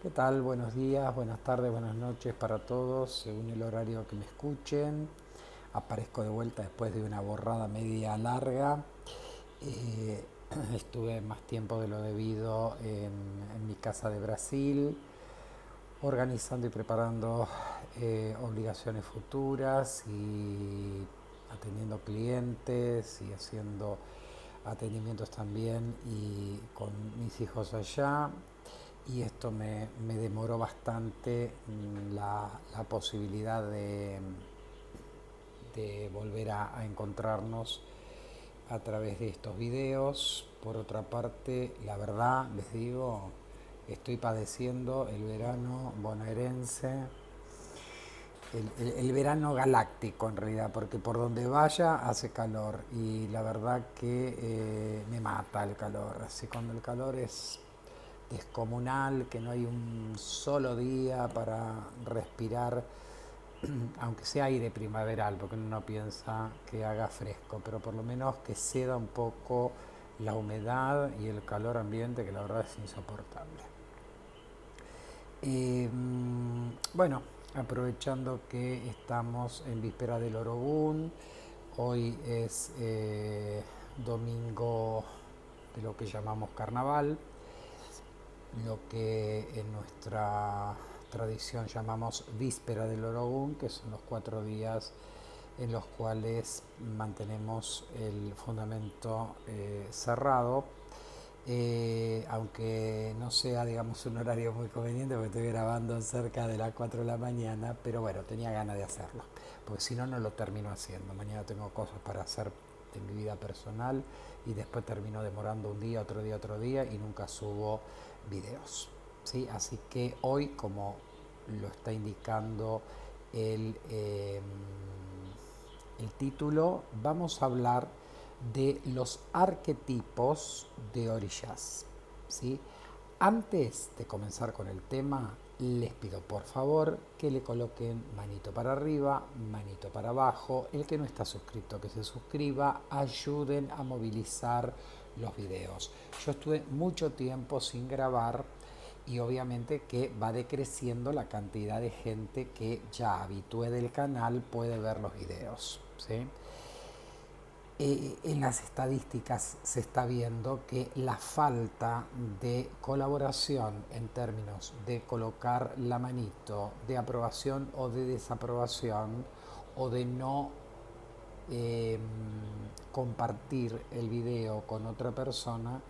¿Qué tal? Buenos días, buenas tardes, buenas noches para todos, según el horario que me escuchen. Aparezco de vuelta después de una borrada media larga. Eh, Estuve más tiempo de lo debido en mi casa de Brasil, organizando y preparando obligaciones futuras y atendiendo clientes y haciendo atendimientos también y con mis hijos allá. Y esto me demoró bastante la posibilidad de volver a encontrarnos a través de estos videos. Por otra parte, la verdad, les digo, estoy padeciendo el verano bonaerense, el verano galáctico en realidad, porque por donde vaya hace calor y la verdad que me mata el calor. Así cuando el calor es descomunal, que no hay un solo día para respirar, aunque sea aire primaveral, porque uno no piensa que haga fresco, pero por lo menos que ceda un poco la humedad y el calor ambiente, que la verdad es insoportable. Bueno, aprovechando que estamos en víspera del Orogún, hoy es domingo de lo que llamamos carnaval, lo que en nuestra tradición llamamos víspera del Orogún, que son los 4 días en los cuales mantenemos el fundamento cerrado, aunque no sea, digamos, un horario muy conveniente, porque estoy grabando cerca de las 4 de la mañana, pero bueno, tenía ganas de hacerlo, porque si no, no lo termino haciendo. Mañana tengo cosas para hacer de mi vida personal y después termino demorando un día, otro día, otro día y nunca subo videos. ¿Sí? Así que hoy, como lo está indicando el, eh, el título, vamos a hablar de los arquetipos de orishas. ¿Sí? Antes de comenzar con el tema, les pido por favor que le coloquen manito para arriba, manito para abajo. El que no está suscrito, que se suscriba. Ayuden a movilizar los videos. Yo estuve mucho tiempo sin grabar y obviamente que va decreciendo la cantidad de gente que ya habitué del canal puede ver los videos. ¿Sí? En las estadísticas se está viendo que la falta de colaboración en términos de colocar la manito de aprobación o de desaprobación o de no eh, compartir el video con otra persona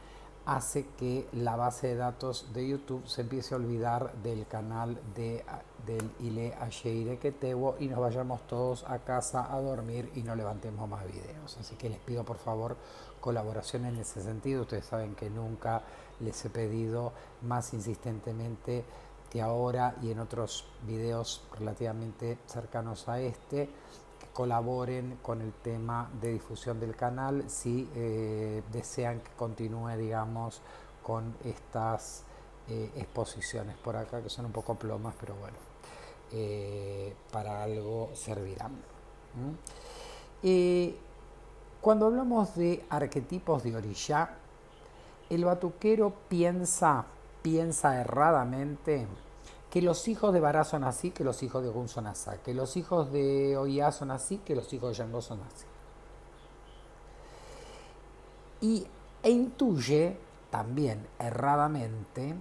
hace que la base de datos de YouTube se empiece a olvidar del canal del Ile Asheire Ketewo y nos vayamos todos a casa a dormir y no levantemos más videos. Así que les pido por favor colaboración en ese sentido. Ustedes saben que nunca les he pedido más insistentemente que ahora y en otros videos relativamente cercanos a este, colaboren con el tema de difusión del canal si desean que continúe, digamos, con estas exposiciones por acá, que son un poco plomas, pero bueno, para algo servirán. ¿Mm? Cuando hablamos de arquetipos de orilla, el batuquero piensa erradamente que los hijos de Bará son así, que los hijos de Ogún son así, que los hijos de Oya son así, que los hijos de Yango son así. E intuye, también erradamente,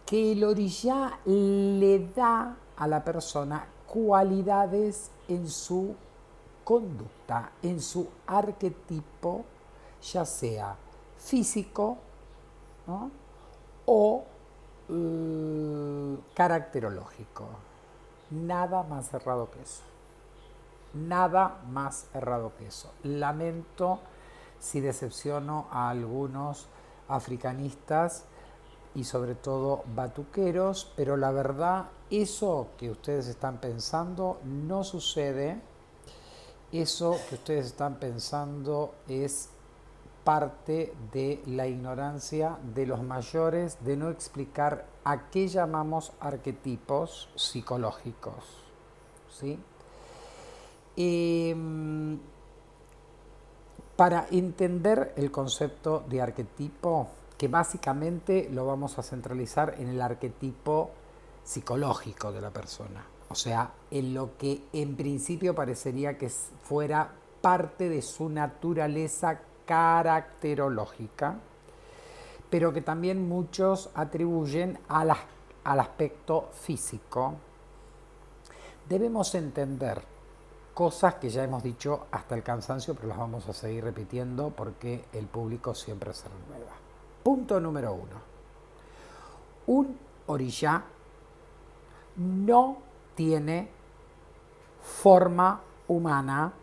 que el orillá le da a la persona cualidades en su conducta, en su arquetipo, ya sea físico, ¿no? O caracterológico. Nada más errado que eso. Nada más errado que eso. Lamento si decepciono a algunos africanistas y sobre todo batuqueros, pero la verdad, eso que ustedes están pensando no sucede. Eso que ustedes están pensando es parte de la ignorancia de los mayores de no explicar a qué llamamos arquetipos psicológicos. ¿Sí? Eh, para entender el concepto de arquetipo, que básicamente lo vamos a centralizar en el arquetipo psicológico de la persona. O sea, en lo que en principio parecería que fuera parte de su naturaleza caracterológica, pero que también muchos atribuyen al aspecto físico. Debemos entender cosas que ya hemos dicho hasta el cansancio, pero las vamos a seguir repitiendo porque el público siempre se renueva. Punto número 1. Un oriyá no tiene forma humana,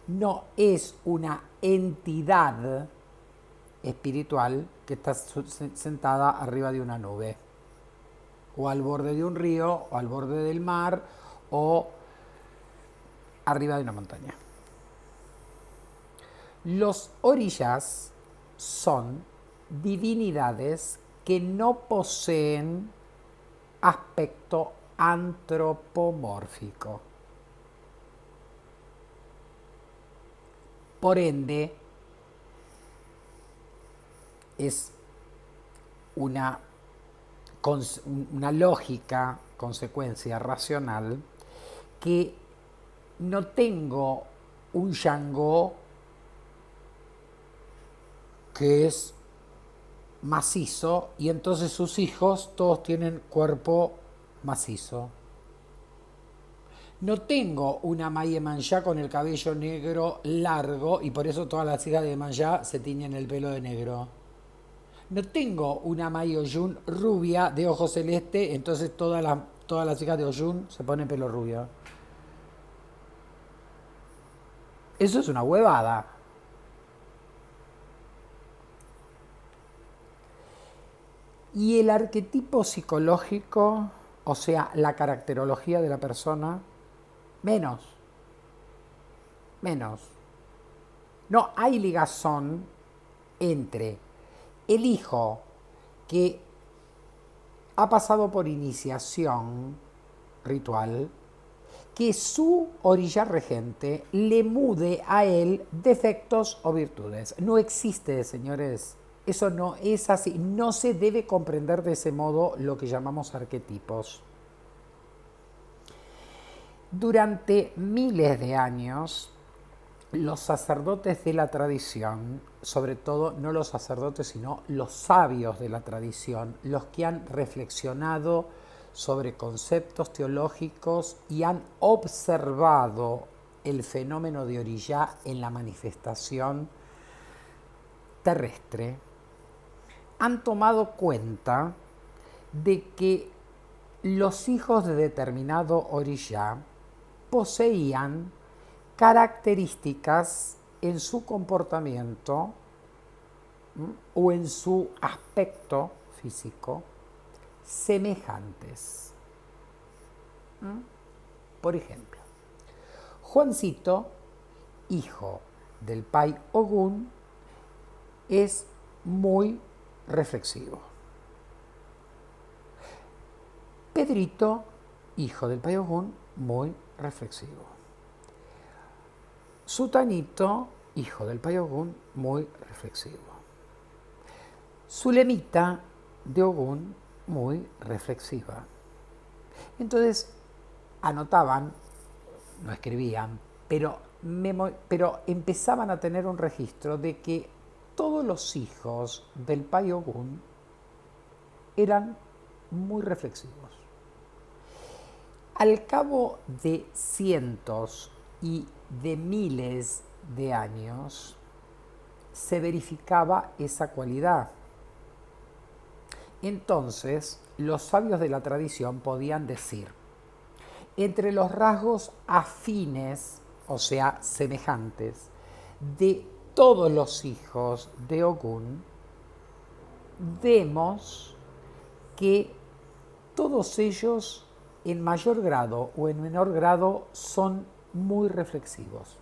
no es una entidad espiritual que está sentada arriba de una nube, o al borde de un río, o al borde del mar, o arriba de una montaña. Los oriyás son divinidades que no poseen aspecto antropomórfico. Por ende, es una lógica consecuencia racional que no tengo un Shango que es macizo y entonces sus hijos todos tienen cuerpo macizo. No tengo una Maye Manjá con el cabello negro largo y por eso todas las hijas de Manjá se tiñen el pelo de negro. No tengo una Maye Oyun rubia de ojo celeste, entonces todas las hijas de Oyun se ponen pelo rubio. Eso es una huevada. Y el arquetipo psicológico, o sea, la caracterología de la persona, menos. No hay ligazón entre el hijo que ha pasado por iniciación ritual, que su orilla regente le mude a él defectos o virtudes. No existe, señores. Eso no es así. No se debe comprender de ese modo lo que llamamos arquetipos. Durante miles de años, los sacerdotes de la tradición, sobre todo no los sacerdotes, sino los sabios de la tradición, los que han reflexionado sobre conceptos teológicos y han observado el fenómeno de oriyá en la manifestación terrestre, han tomado cuenta de que los hijos de determinado oriyá poseían características en su comportamiento o en su aspecto físico semejantes. Por ejemplo, Juancito, hijo del Pai Ogún, es muy reflexivo. Pedrito, hijo del Pai Ogún, muy reflexivo. Sutanito, hijo del Pai Ogún, muy reflexivo. Zulemita de Ogún, muy reflexiva. Entonces anotaban, no escribían, pero empezaban a tener un registro de que todos los hijos del Pai Ogún eran muy reflexivos. Al cabo de cientos y de miles de años se verificaba esa cualidad. Entonces, los sabios de la tradición podían decir, entre los rasgos afines, o sea, semejantes, de todos los hijos de Ogún, vemos que todos ellos, en mayor grado o en menor grado, son muy reflexivos.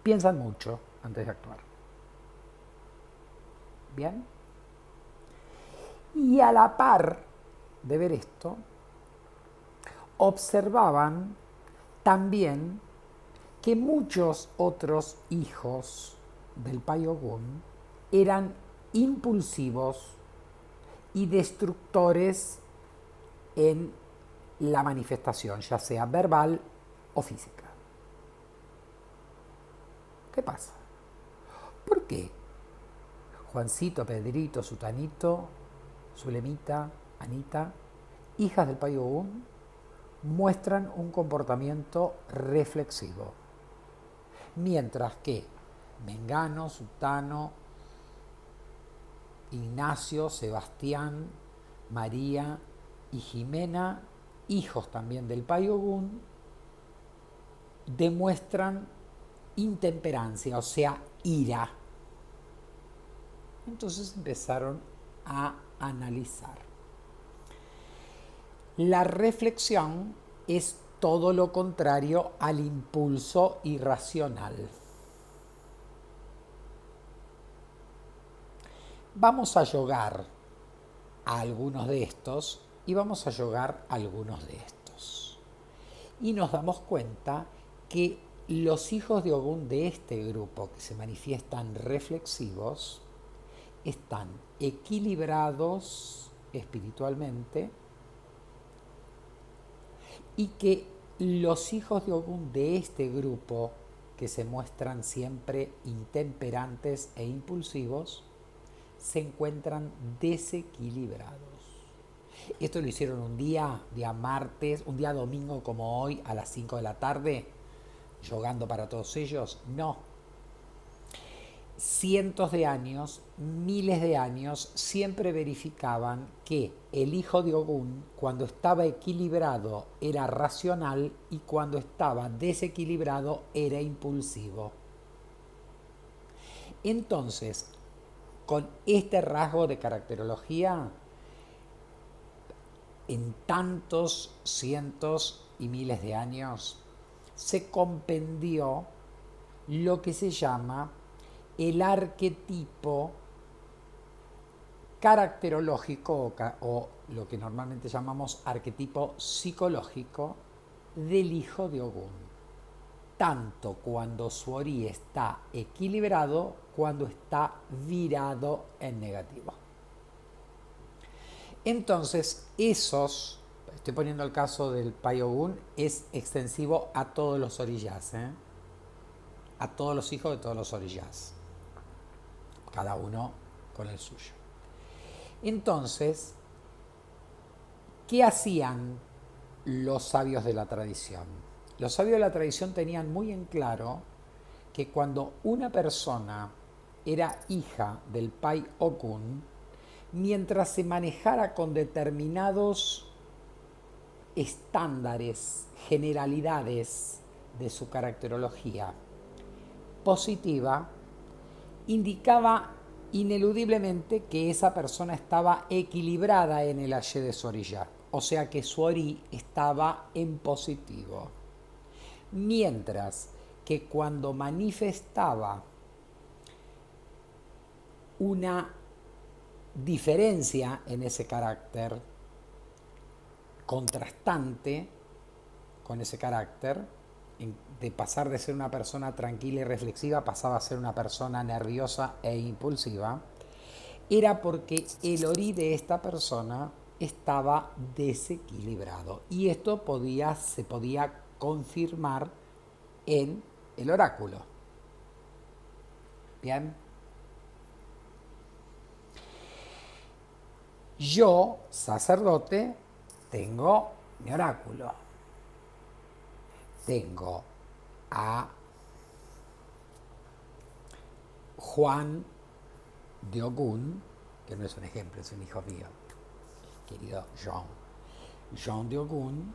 Piensan mucho antes de actuar. ¿Bien? Y a la par de ver esto, observaban también que muchos otros hijos del Pai Ogún eran impulsivos y destructores en la manifestación, ya sea verbal o física. ¿Qué pasa? ¿Por qué Juancito, Pedrito, Sutanito, Zulemita, Anita, hijas del Payogún, muestran un comportamiento reflexivo? Mientras que Mengano, Sutano, Ignacio, Sebastián, María y Jimena, hijos también del Payogún, demuestran intemperancia, o sea, ira. Entonces empezaron a analizar. La reflexión es todo lo contrario al impulso irracional. Vamos a yogar a algunos de estos y vamos a yogar a algunos de estos. Y nos damos cuenta que los hijos de Ogún de este grupo que se manifiestan reflexivos están equilibrados espiritualmente y que los hijos de Ogún de este grupo que se muestran siempre intemperantes e impulsivos se encuentran desequilibrados. Esto lo hicieron un día martes, un día domingo como hoy a las 5 de la tarde, yogando para todos ellos. No. Cientos de años, miles de años, siempre verificaban que el hijo de Ogún, cuando estaba equilibrado, era racional y cuando estaba desequilibrado, era impulsivo. Entonces, con este rasgo de caracterología, en tantos cientos y miles de años, se compendió lo que se llama el arquetipo caracterológico o lo que normalmente llamamos arquetipo psicológico del hijo de Ogún. Tanto cuando su ori está equilibrado, cuando está virado en negativo. Entonces, estoy poniendo el caso del Payogún, es extensivo a todos los orillas, a todos los hijos de todos los orillas, cada uno con el suyo. Entonces, ¿qué hacían los sabios de la tradición? Los sabios de la tradición tenían muy en claro que cuando una persona era hija del Pai Okun, mientras se manejara con determinados estándares, generalidades de su caracterología positiva, indicaba ineludiblemente que esa persona estaba equilibrada en el Aye de su orilla, o sea que su ori estaba en positivo. Mientras que cuando manifestaba una diferencia en ese carácter, contrastante con ese carácter, de pasar de ser una persona tranquila y reflexiva, pasaba a ser una persona nerviosa e impulsiva, era porque el ori de esta persona estaba desequilibrado. Y esto se podía confirmar en el oráculo. Bien. Yo, sacerdote, tengo mi oráculo. Tengo a Juan de Ogún, que no es un ejemplo, es un hijo mío, querido Jean. Jean de Ogún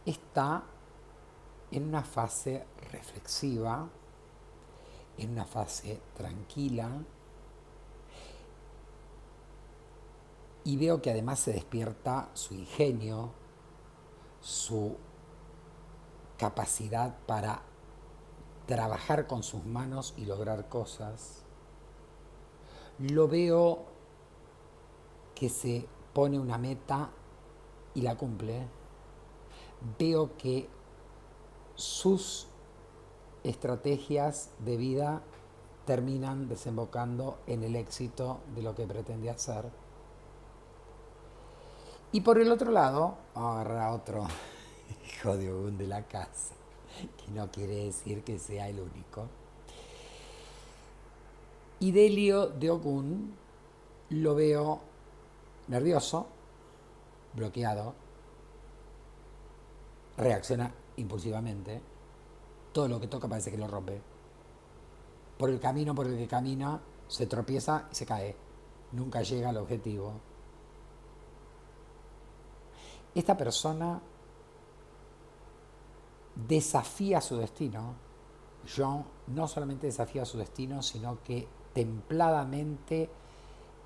está en una fase reflexiva, en una fase tranquila, y veo que además se despierta su ingenio, su capacidad para trabajar con sus manos y lograr cosas. Lo veo que se pone una meta y la cumple. Veo que sus estrategias de vida terminan desembocando en el éxito de lo que pretende hacer. Y por el otro lado, vamos a agarrar a otro hijo de Ogún de la casa, que no quiere decir que sea el único. Y Delio de Ogún lo veo nervioso, bloqueado, reacciona impulsivamente, todo lo que toca parece que lo rompe. Por el camino por el que camina se tropieza y se cae, nunca llega al objetivo. Esta persona desafía su destino. John no solamente desafía su destino, sino que templadamente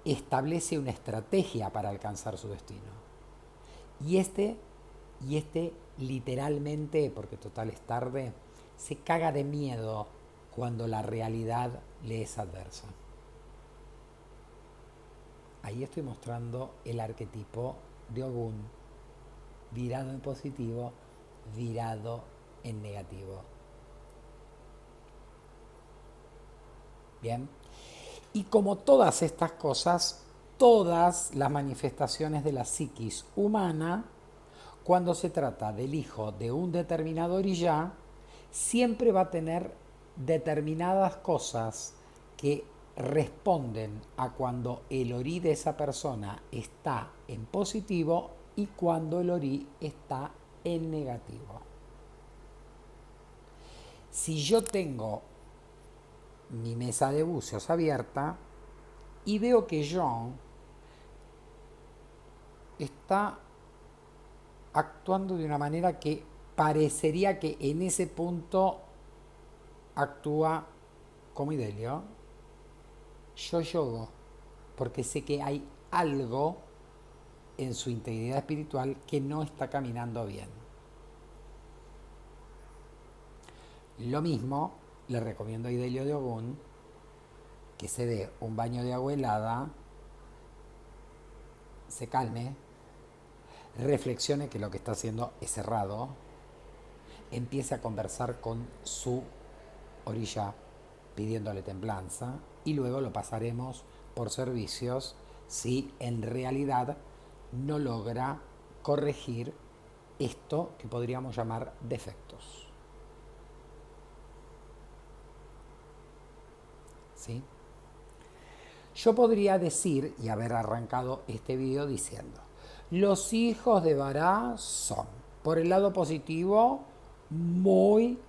establece una estrategia para alcanzar su destino. Y este literalmente, porque total es tarde, se caga de miedo cuando la realidad le es adversa. Ahí estoy mostrando el arquetipo de Ogún, virado en positivo, virado en negativo. Bien. Y como todas estas cosas, todas las manifestaciones de la psiquis humana, cuando se trata del hijo de un determinado orilla, siempre va a tener determinadas cosas que responden a cuando el orí de esa persona está en positivo y cuando el orí está en negativo. Si yo tengo mi mesa de buceos abierta y veo que John está actuando de una manera que parecería que en ese punto actúa como Idelio, yo yogo, porque sé que hay algo en su integridad espiritual que no está caminando bien. Lo mismo le recomiendo a Idelio de Ogún que se dé un baño de agua helada, se calme, reflexione que lo que está haciendo es errado, empiece a conversar con su orilla pidiéndole templanza y luego lo pasaremos por servicios si en realidad no logra corregir esto que podríamos llamar defectos. ¿Sí? Yo podría decir y haber arrancado este video diciendo: los hijos de Bará son, por el lado positivo, muy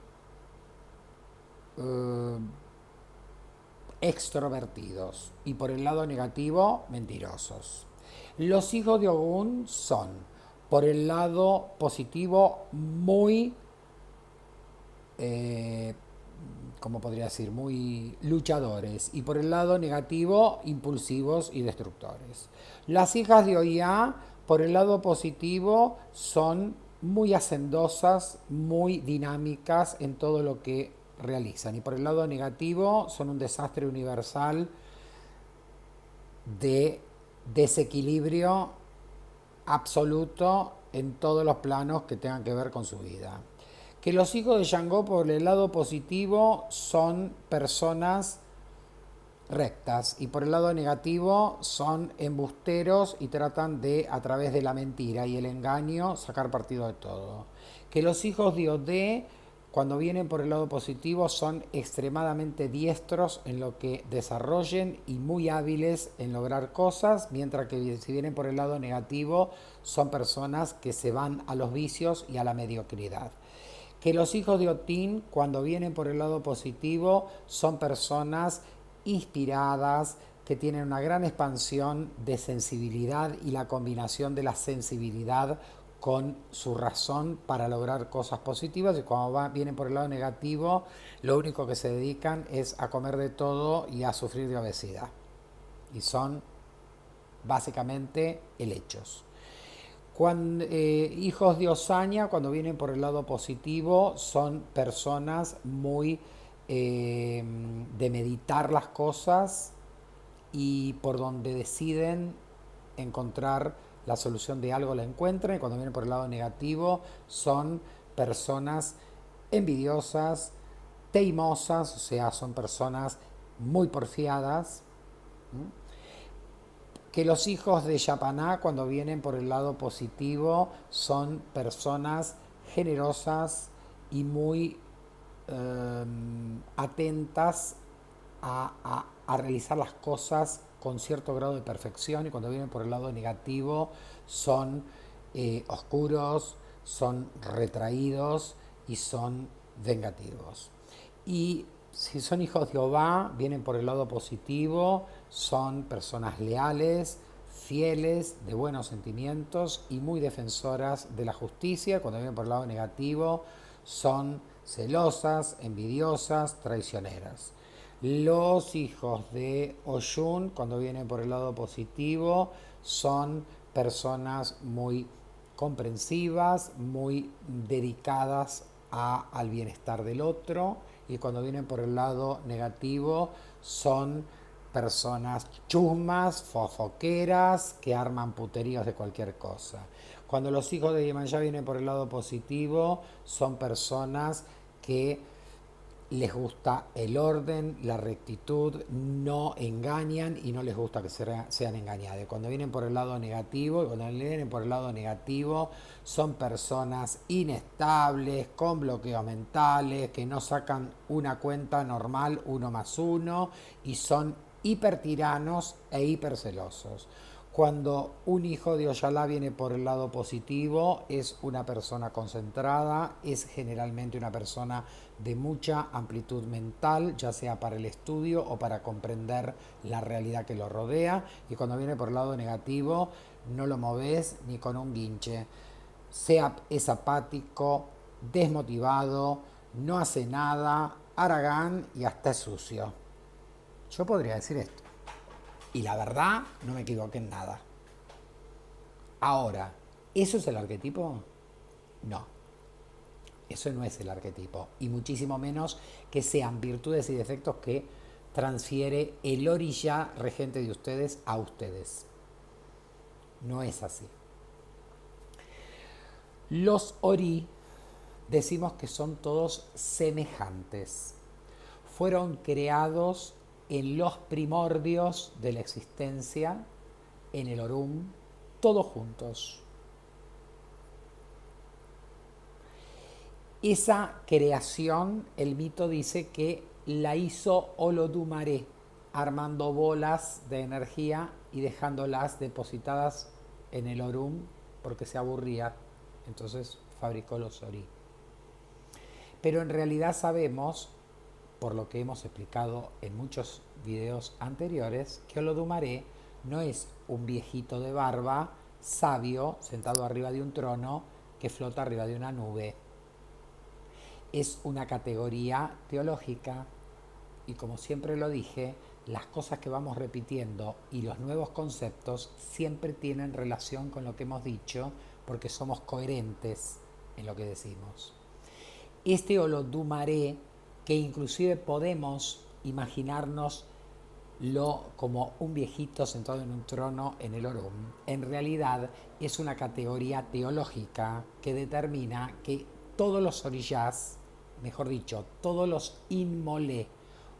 extrovertidos y por el lado negativo, mentirosos. Los hijos de Ogún son, por el lado positivo, muy, ¿cómo podría decir? Muy luchadores y por el lado negativo, impulsivos y destructores. Las hijas de Oiá, por el lado positivo, son muy hacendosas, muy dinámicas en todo lo que realizan. Y por el lado negativo, son un desastre universal de desequilibrio absoluto en todos los planos que tengan que ver con su vida. Que los hijos de Shango, por el lado positivo, son personas rectas y por el lado negativo son embusteros y tratan de, a través de la mentira y el engaño, sacar partido de todo. Que los hijos de Odé, cuando vienen por el lado positivo, son extremadamente diestros en lo que desarrollen y muy hábiles en lograr cosas, mientras que si vienen por el lado negativo, son personas que se van a los vicios y a la mediocridad. Que los hijos de Otín, cuando vienen por el lado positivo, son personas inspiradas, que tienen una gran expansión de sensibilidad y la combinación de la sensibilidad con su razón para lograr cosas positivas, y cuando vienen por el lado negativo, lo único que se dedican es a comer de todo y a sufrir de obesidad. Y son básicamente helechos. Hijos de Osaña, cuando vienen por el lado positivo, son personas muy de meditar las cosas y por donde deciden encontrar la solución de algo la encuentran. Y cuando vienen por el lado negativo, son personas envidiosas, teimosas, o sea, son personas muy porfiadas, que los hijos de Yapaná, cuando vienen por el lado positivo, son personas generosas y muy atentas a realizar las cosas con cierto grado de perfección, y cuando vienen por el lado negativo son oscuros, son retraídos y son vengativos. Y si son hijos de Jehová, vienen por el lado positivo, son personas leales, fieles, de buenos sentimientos y muy defensoras de la justicia. Cuando vienen por el lado negativo, son celosas, envidiosas, traicioneras. Los hijos de Oyun, cuando vienen por el lado positivo, son personas muy comprensivas, muy dedicadas al bienestar del otro, y cuando vienen por el lado negativo son personas chusmas, fofoqueras, que arman puteríos de cualquier cosa. Cuando los hijos de Yemanjá vienen por el lado positivo, son personas que les gusta el orden, la rectitud, no engañan y no les gusta que sean engañados. Cuando vienen por el lado negativo, son personas inestables, con bloqueos mentales, que no sacan una cuenta normal, 1 más 1, y son hipertiranos e hipercelosos. Cuando un hijo de Oyalá viene por el lado positivo, es una persona concentrada, es generalmente una persona de mucha amplitud mental, ya sea para el estudio o para comprender la realidad que lo rodea. Y cuando viene por el lado negativo, no lo moves ni con un guinche. Es apático, desmotivado, no hace nada, haragán y hasta es sucio. Yo podría decir esto. Y la verdad, no me equivoqué en nada. Ahora, ¿eso es el arquetipo? No, eso no es el arquetipo. Y muchísimo menos que sean virtudes y defectos que transfiere el orilla regente de ustedes a ustedes. No es así. Los ori decimos que son todos semejantes. Fueron creados en los primordios de la existencia, en el Orum, todos juntos. Esa creación, el mito dice que la hizo Olodumare, armando bolas de energía y dejándolas depositadas en el Orum porque se aburría. Entonces fabricó los Ori. Pero en realidad sabemos, por lo que hemos explicado en muchos videos anteriores, que Olodumare no es un viejito de barba sabio sentado arriba de un trono que flota arriba de una nube. Es una categoría teológica, y como siempre lo dije, las cosas que vamos repitiendo y los nuevos conceptos siempre tienen relación con lo que hemos dicho, porque somos coherentes en lo que decimos. Este Olodumare, que inclusive podemos imaginarnos como un viejito sentado en un trono en el Orum, en realidad es una categoría teológica que determina que todos los orillás, mejor dicho, todos los inmolé,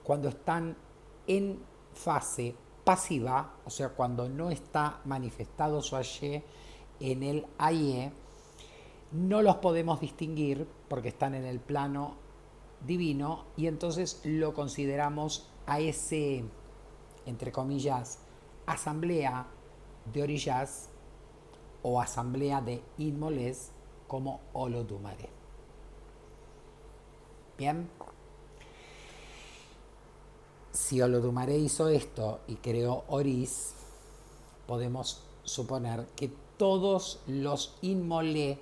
cuando están en fase pasiva, o sea, cuando no está manifestado su aye en el aye, no los podemos distinguir porque están en el plano divino, y entonces lo consideramos a ese, entre comillas, asamblea de orillas o asamblea de inmolés como Olodumare. Bien, si Olodumare hizo esto y creó Oris, podemos suponer que todos los inmolé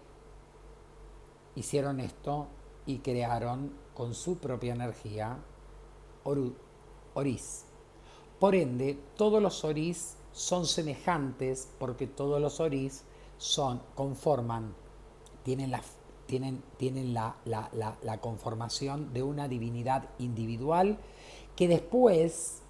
hicieron esto y crearon con su propia energía Oris. Por ende, todos los Oris son semejantes porque todos los Oris tienen la conformación de una divinidad individual que después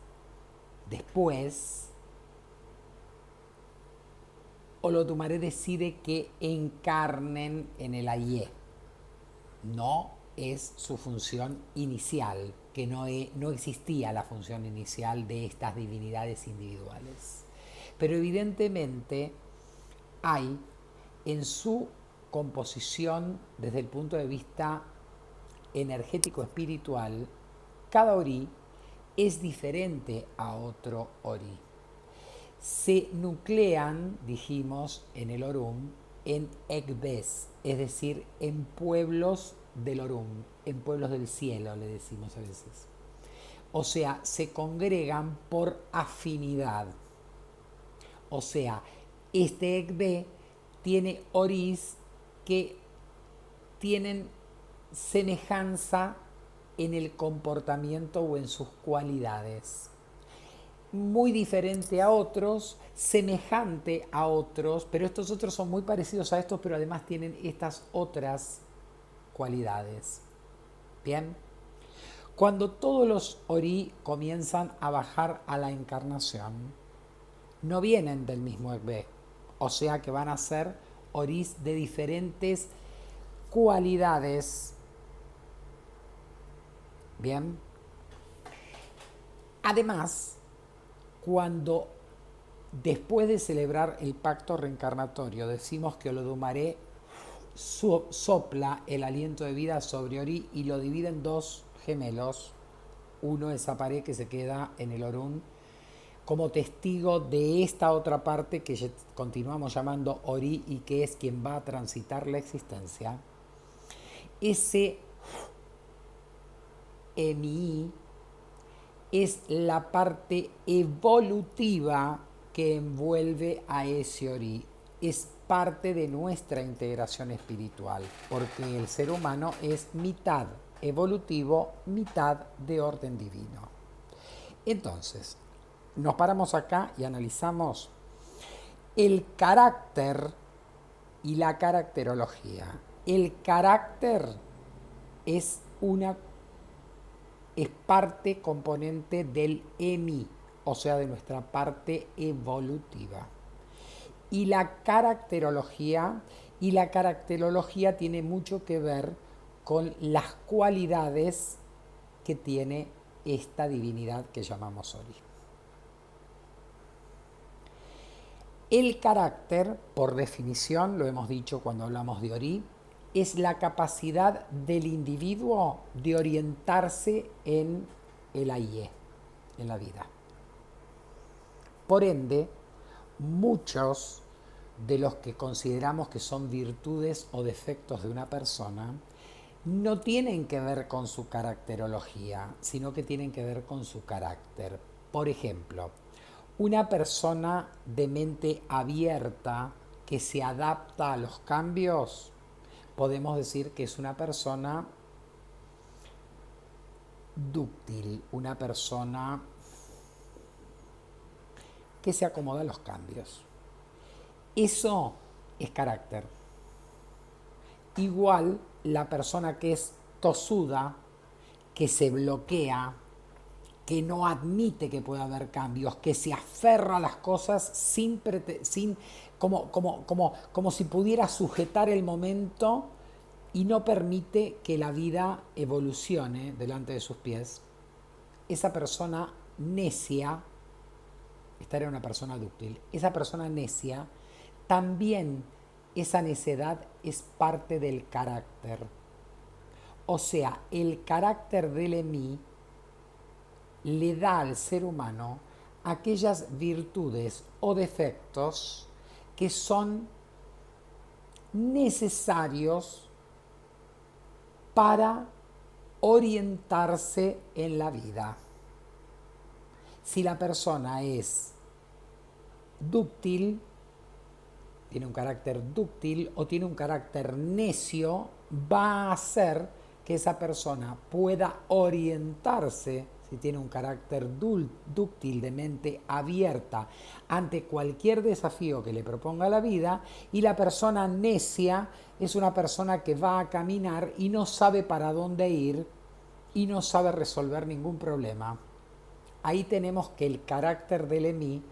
Olodumare decide que encarnen en el Ayé. No es su función inicial, que no existía la función inicial de estas divinidades individuales. Pero evidentemente hay en su composición desde el punto de vista energético espiritual, cada Ori es diferente a otro Ori. Se nuclean, dijimos, en el Orún, en Ekbes, es decir, en pueblos del Orún, en pueblos del cielo, le decimos a veces. O sea, se congregan por afinidad. O sea, este Ekbe tiene Oris que tienen semejanza en el comportamiento o en sus cualidades. Muy diferente a otros, semejante a otros, pero estos otros son muy parecidos a estos, pero además tienen estas otras cualidades. Bien, cuando todos los Ori comienzan a bajar a la encarnación, no vienen del mismo Ekbe, o sea que van a ser Oris de diferentes cualidades. Bien, además, cuando después de celebrar el pacto reencarnatorio decimos que Olodumare sopla el aliento de vida sobre Ori y lo divide en dos gemelos, uno es Aparé que se queda en el Orún como testigo de esta otra parte que continuamos llamando Ori y que es quien va a transitar la existencia. Ese Emi es la parte evolutiva que envuelve a ese Ori. Es parte de nuestra integración espiritual, porque el ser humano es mitad evolutivo, mitad de orden divino. Entonces, nos paramos acá y analizamos el carácter y la caracterología. El carácter es parte componente del EMI, o sea, de nuestra parte evolutiva. Y la caracterología tiene mucho que ver con las cualidades que tiene esta divinidad que llamamos Ori. El carácter, por definición, lo hemos dicho cuando hablamos de Ori, es la capacidad del individuo de orientarse en el AIE, en la vida. Por ende, muchos de los que consideramos que son virtudes o defectos de una persona no tienen que ver con su caracterología, sino que tienen que ver con su carácter. Por ejemplo, una persona de mente abierta que se adapta a los cambios, podemos decir que es una persona dúctil, una persona que se acomoda a los cambios. Eso es carácter. Igual la persona que es tosuda, que se bloquea, que no admite que pueda haber cambios, que se aferra a las cosas como si pudiera sujetar el momento y no permite que la vida evolucione delante de sus pies. Esa persona necia, esta era una persona dúctil, esa persona necia, también esa necedad es parte del carácter. O sea, el carácter del EMI le da al ser humano aquellas virtudes o defectos que son necesarios para orientarse en la vida. Si la persona es dúctil, tiene un carácter dúctil o tiene un carácter necio, va a hacer que esa persona pueda orientarse, si tiene un carácter dúctil de mente abierta ante cualquier desafío que le proponga la vida, y la persona necia es una persona que va a caminar y no sabe para dónde ir y no sabe resolver ningún problema. Ahí tenemos que el carácter del EMI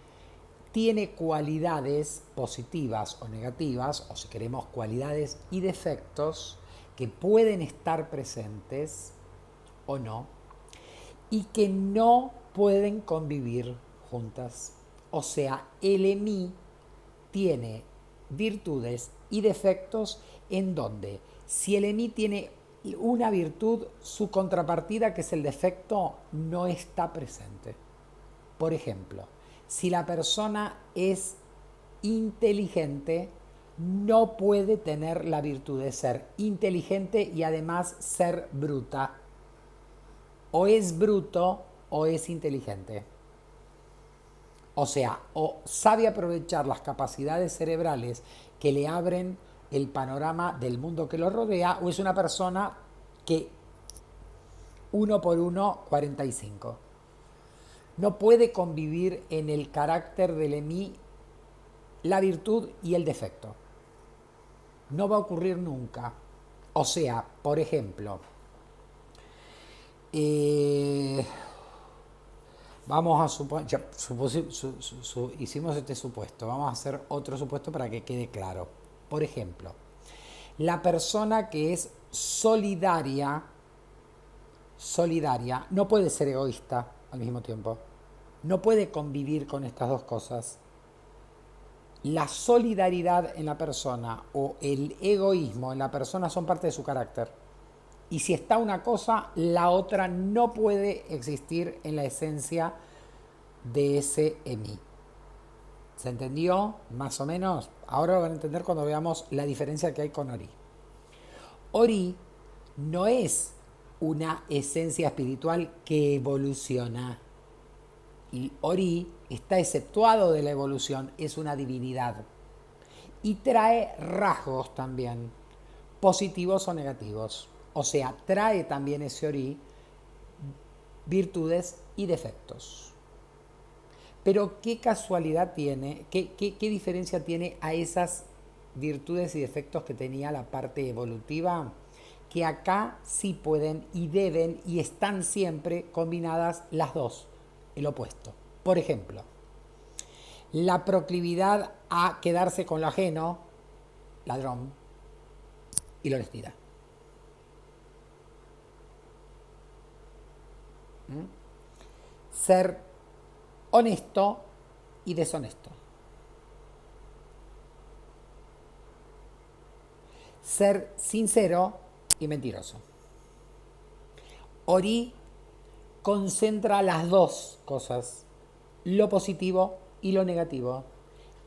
tiene cualidades positivas o negativas, o si queremos cualidades y defectos, que pueden estar presentes o no y que no pueden convivir juntas. O sea, el EMI tiene virtudes y defectos en donde si el EMI tiene una virtud, su contrapartida, que es el defecto, no está presente. Por ejemplo, si la persona es inteligente, no puede tener la virtud de ser inteligente y además ser bruta. O es bruto o es inteligente. O sea, o sabe aprovechar las capacidades cerebrales que le abren el panorama del mundo que lo rodea, o es una persona que 1 por 1, 45. No puede convivir en el carácter del EMI la virtud y el defecto. No va a ocurrir nunca. O sea, por ejemplo, vamos a suponer, hicimos este supuesto, vamos a hacer otro supuesto para que quede claro. Por ejemplo, la persona que es solidaria no puede ser egoísta al mismo tiempo. No puede convivir con estas dos cosas. La solidaridad en la persona o el egoísmo en la persona son parte de su carácter. Y si está una cosa, la otra no puede existir en la esencia de ese EMI. ¿Se entendió? Más o menos. Ahora lo van a entender cuando veamos la diferencia que hay con Ori. Ori no es una esencia espiritual que evoluciona. Y Ori está exceptuado de la evolución, es una divinidad. Y trae rasgos también, positivos o negativos. O sea, trae también ese Ori virtudes y defectos. Pero qué casualidad tiene, qué diferencia tiene a esas virtudes y defectos que tenía la parte evolutiva, que acá sí pueden y deben y están siempre combinadas las dos, el opuesto. Por ejemplo, la proclividad a quedarse con lo ajeno, ladrón, y la honestidad. Ser honesto y deshonesto. Ser sincero y mentiroso. Ori concentra las dos cosas, lo positivo y lo negativo.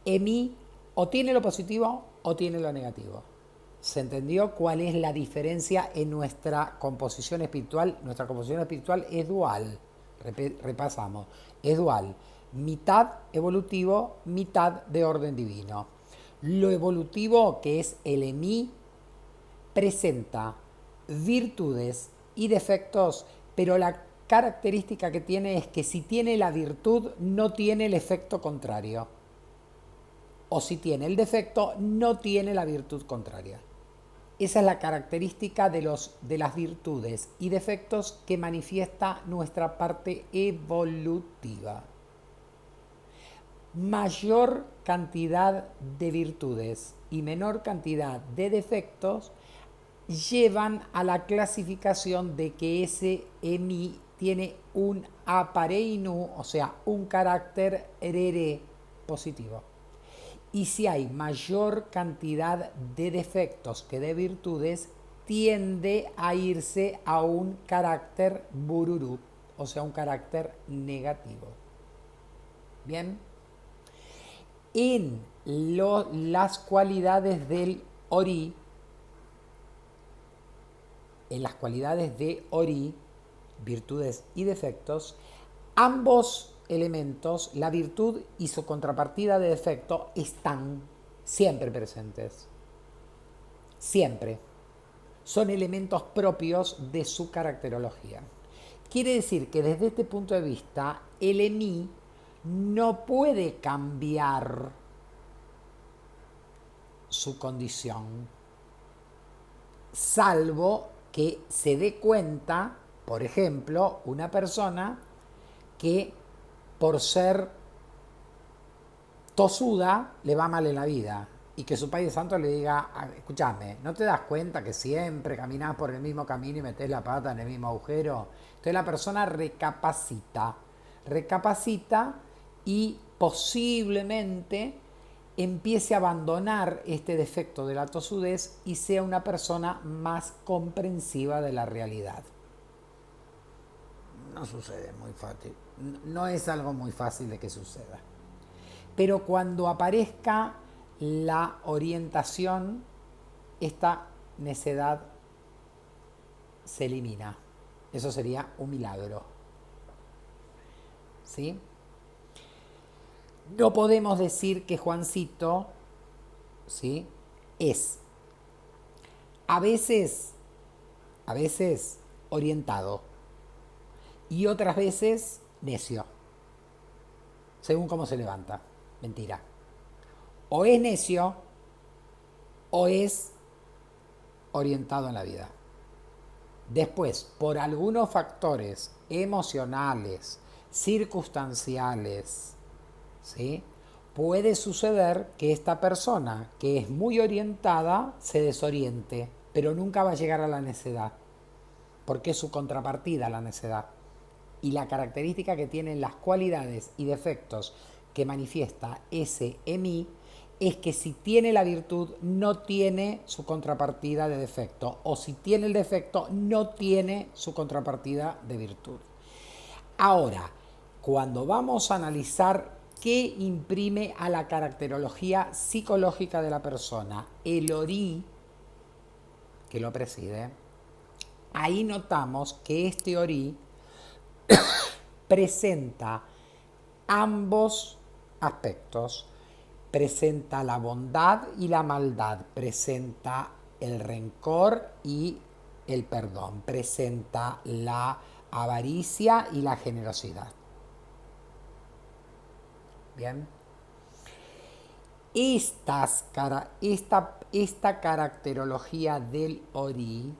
Emi o tiene lo positivo o tiene lo negativo. ¿Se entendió cuál es la diferencia en nuestra composición espiritual? Nuestra composición espiritual es dual. Repasamos. Es dual. Mitad evolutivo, mitad de orden divino. Lo evolutivo, que es el Emi, presenta virtudes y defectos, pero la característica que tiene es que si tiene la virtud, no tiene el efecto contrario. O si tiene el defecto, no tiene la virtud contraria. Esa es la característica de las virtudes y defectos que manifiesta nuestra parte evolutiva. Mayor cantidad de virtudes y menor cantidad de defectos llevan a la clasificación de que ese EMI tiene un apareinu, o sea, un carácter rere positivo. Y si hay mayor cantidad de defectos que de virtudes, tiende a irse a un carácter bururu, o sea, un carácter negativo. Bien. En las cualidades del Ori, virtudes y defectos, ambos elementos, la virtud y su contrapartida de defecto, están siempre presentes. Siempre. Son elementos propios de su caracterología. Quiere decir que desde este punto de vista, el EMI no puede cambiar su condición, salvo que se dé cuenta, por ejemplo, una persona que por ser tosuda le va mal en la vida. y que su Padre Santo le diga, escúchame, ¿no te das cuenta que siempre caminás por el mismo camino y metés la pata en el mismo agujero? Entonces la persona recapacita y posiblemente empiece a abandonar este defecto de la tosudez y sea una persona más comprensiva de la realidad. No sucede muy fácil, no es algo muy fácil de que suceda. Pero cuando aparezca la orientación, esta necedad se elimina. Eso sería un milagro. ¿Sí? No podemos decir que Juancito, ¿sí?, es a veces orientado y otras veces necio, según cómo se levanta. Mentira. O es necio o es orientado en la vida. Después, por algunos factores emocionales, circunstanciales, ¿sí?, puede suceder que esta persona que es muy orientada se desoriente, pero nunca va a llegar a la necedad, porque es su contrapartida la necedad. Y la característica que tienen las cualidades y defectos que manifiesta ese EMI es que si tiene la virtud no tiene su contrapartida de defecto, o si tiene el defecto no tiene su contrapartida de virtud. Ahora, cuando vamos a analizar qué imprime a la caracterología psicológica de la persona el ORI que lo preside, ahí notamos que este ORI presenta ambos aspectos. Presenta la bondad y la maldad, presenta el rencor y el perdón, presenta la avaricia y la generosidad. Bien. Esta caracterología del Ori,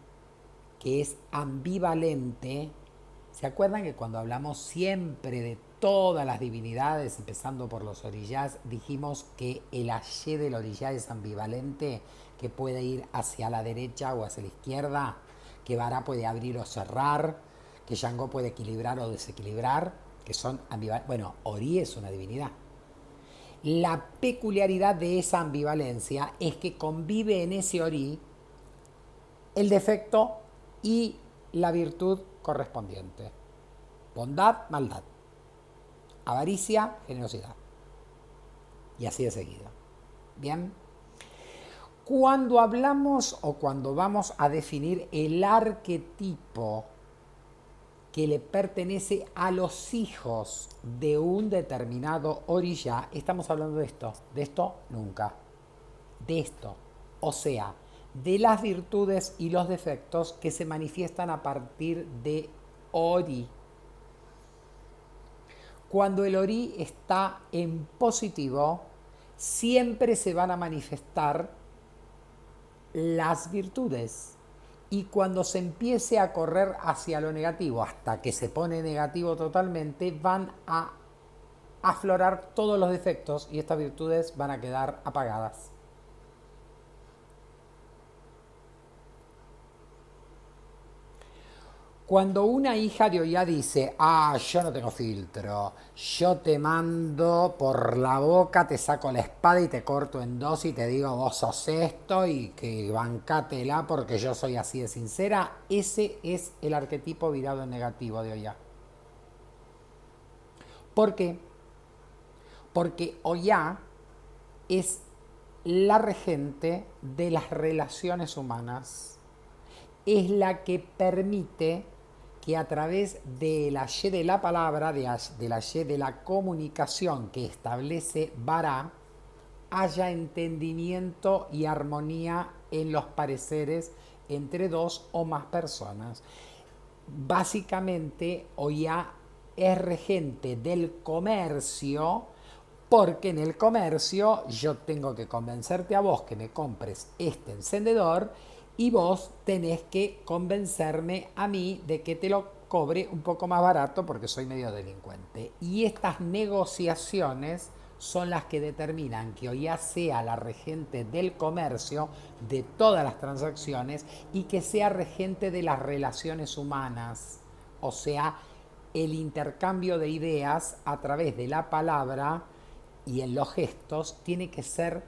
que es ambivalente, ¿se acuerdan que cuando hablamos siempre de todas las divinidades, empezando por los orillás, dijimos que el ayé del orillá es ambivalente, que puede ir hacia la derecha o hacia la izquierda, que Vara puede abrir o cerrar, que Shango puede equilibrar o desequilibrar, que son ambivalentes? Bueno, Ori es una divinidad. La peculiaridad de esa ambivalencia es que convive en ese Ori el defecto y la virtud correspondiente. Bondad, maldad. Avaricia, generosidad. Y así de seguido. Bien. Cuando hablamos o cuando vamos a definir el arquetipo que le pertenece a los hijos de un determinado orilla, estamos hablando de esto nunca, de esto, o sea, de las virtudes y los defectos que se manifiestan a partir de Ori. Cuando el Ori está en positivo, siempre se van a manifestar las virtudes. Y cuando se empiece a correr hacia lo negativo, hasta que se pone negativo totalmente, van a aflorar todos los defectos y estas virtudes van a quedar apagadas. Cuando una hija de Oya dice, yo no tengo filtro, yo te mando por la boca, te saco la espada y te corto en dos y te digo, vos sos esto y que bancátela porque yo soy así de sincera, ese es el arquetipo virado en negativo de Oya. ¿Por qué? Porque Oya es la regente de las relaciones humanas, es la que permite que a través del ayé de la palabra, del ayé de la comunicación que establece Vara, haya entendimiento y armonía en los pareceres entre dos o más personas. Básicamente, Oya es regente del comercio, porque en el comercio yo tengo que convencerte a vos que me compres este encendedor y vos tenés que convencerme a mí de que te lo cobre un poco más barato porque soy medio delincuente. Y estas negociaciones son las que determinan que Oya sea la regente del comercio, de todas las transacciones, y que sea regente de las relaciones humanas, o sea, el intercambio de ideas a través de la palabra y en los gestos tiene que ser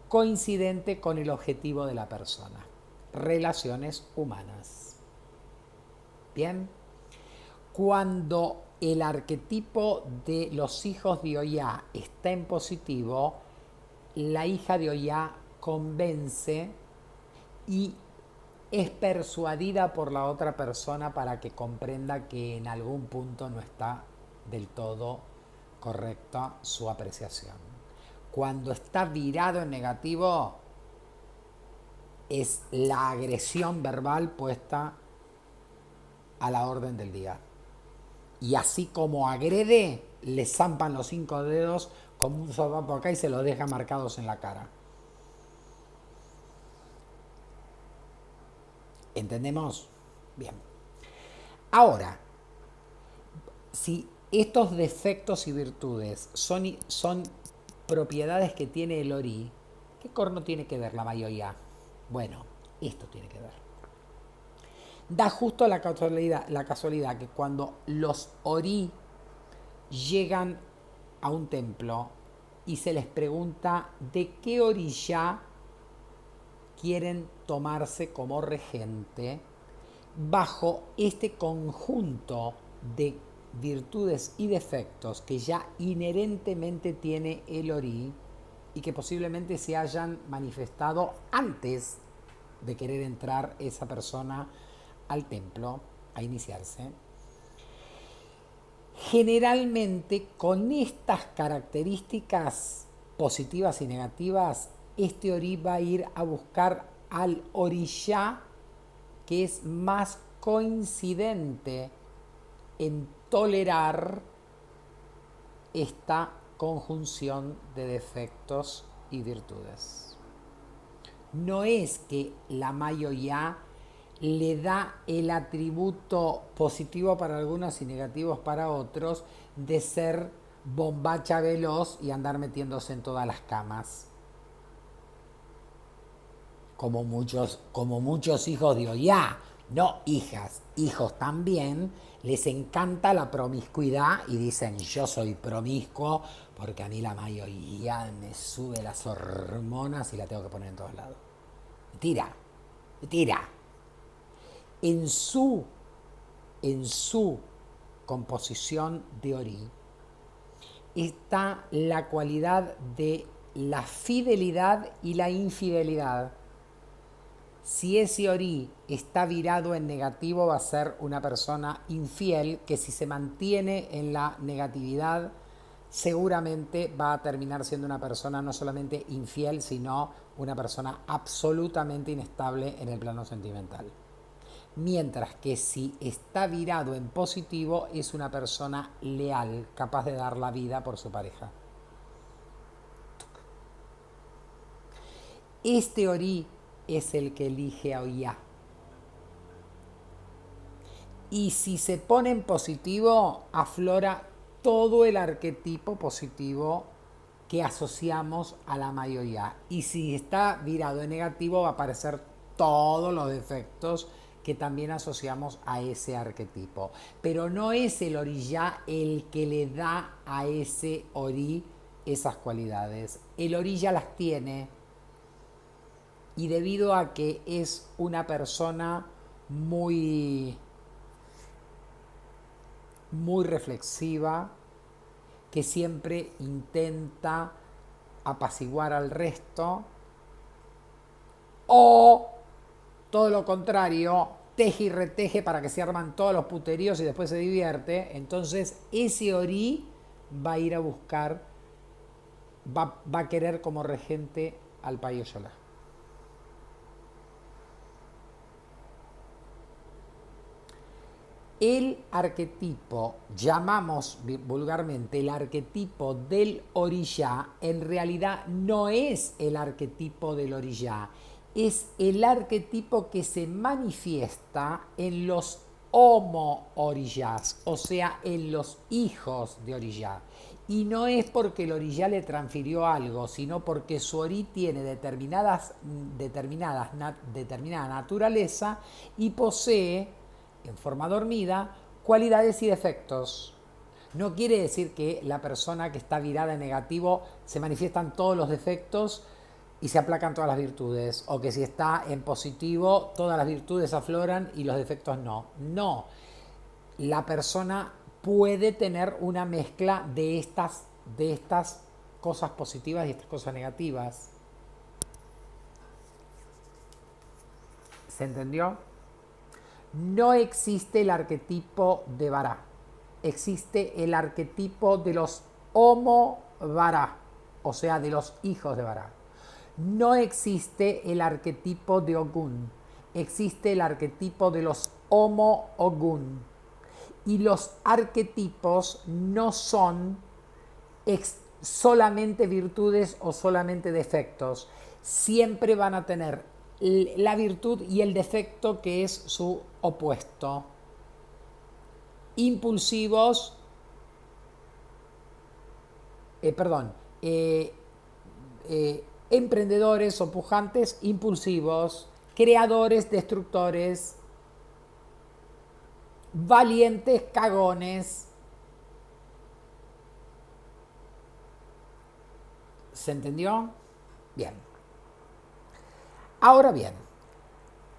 coincidente con el objetivo de la persona. Relaciones humanas. Bien. Cuando el arquetipo de los hijos de Oya está en positivo, la hija de Oya convence y es persuadida por la otra persona para que comprenda que en algún punto no está del todo correcta su apreciación. Cuando está virado en negativo, es la agresión verbal puesta a la orden del día. Y así como agrede, le zampan los 5 dedos como un sopapo acá y se los deja marcados en la cara. ¿Entendemos? Bien. Ahora, si estos defectos y virtudes son propiedades que tiene el Ori, ¿qué corno tiene que ver la mayoría? Bueno, esto tiene que ver. Da justo la casualidad que cuando los Ori llegan a un templo y se les pregunta de qué orilla quieren tomarse como regente, bajo este conjunto de virtudes y defectos que ya inherentemente tiene el Ori y que posiblemente se hayan manifestado antes de querer entrar esa persona al templo a iniciarse. Generalmente con estas características positivas y negativas, este Ori va a ir a buscar al orillá que es más coincidente en tolerar esta conjunción de defectos y virtudes. No es que la mayoría le da el atributo positivo para algunos y negativos para otros de ser bombacha veloz y andar metiéndose en todas las camas. Como muchos hijos de Oya, no hijas, hijos también, les encanta la promiscuidad y dicen yo soy promiscuo porque a mí la mayoría me sube las hormonas y la tengo que poner en todos lados. Mentira, mentira. En su composición de Ori está la cualidad de la fidelidad y la infidelidad. Si ese Ori está virado en negativo, va a ser una persona infiel que si se mantiene en la negatividad, seguramente va a terminar siendo una persona no solamente infiel, sino una persona absolutamente inestable en el plano sentimental. Mientras que si está virado en positivo, es una persona leal, capaz de dar la vida por su pareja. Este Ori es el que elige a Oya. Y si se pone en positivo, aflora todo el arquetipo positivo que asociamos a la mayoría. Y si está virado en negativo, va a aparecer todos los defectos que también asociamos a ese arquetipo. Pero no es el orilla el que le da a ese Ori esas cualidades. El Ori ya las tiene. Y debido a que es una persona muy reflexiva, que siempre intenta apaciguar al resto, o todo lo contrario, teje y reteje para que se arman todos los puteríos y después se divierte, entonces ese Ori va a ir a buscar, va a querer como regente al Payoyola. El arquetipo, llamamos vulgarmente el arquetipo del orillá, en realidad no es el arquetipo del orillá, es el arquetipo que se manifiesta en los homo orillás, o sea, en los hijos de orillá. Y no es porque el orillá le transfirió algo, sino porque su orí tiene determinada naturaleza y posee, en forma dormida, cualidades y defectos. No quiere decir que la persona que está virada en negativo se manifiestan todos los defectos y se aplacan todas las virtudes, o que si está en positivo todas las virtudes afloran y los defectos no. No, la persona puede tener una mezcla de estas cosas positivas y estas cosas negativas. ¿Se entendió? No existe el arquetipo de Vará. Existe el arquetipo de los Homo Vará, o sea, de los hijos de Vará. No existe el arquetipo de Ogún. Existe el arquetipo de los Homo Ogún. Y los arquetipos no son solamente virtudes o solamente defectos. Siempre van a tener la virtud y el defecto que es su opuesto. Impulsivos, emprendedores o pujantes, impulsivos, creadores, destructores, valientes, cagones. ¿Se entendió? Bien. Ahora bien,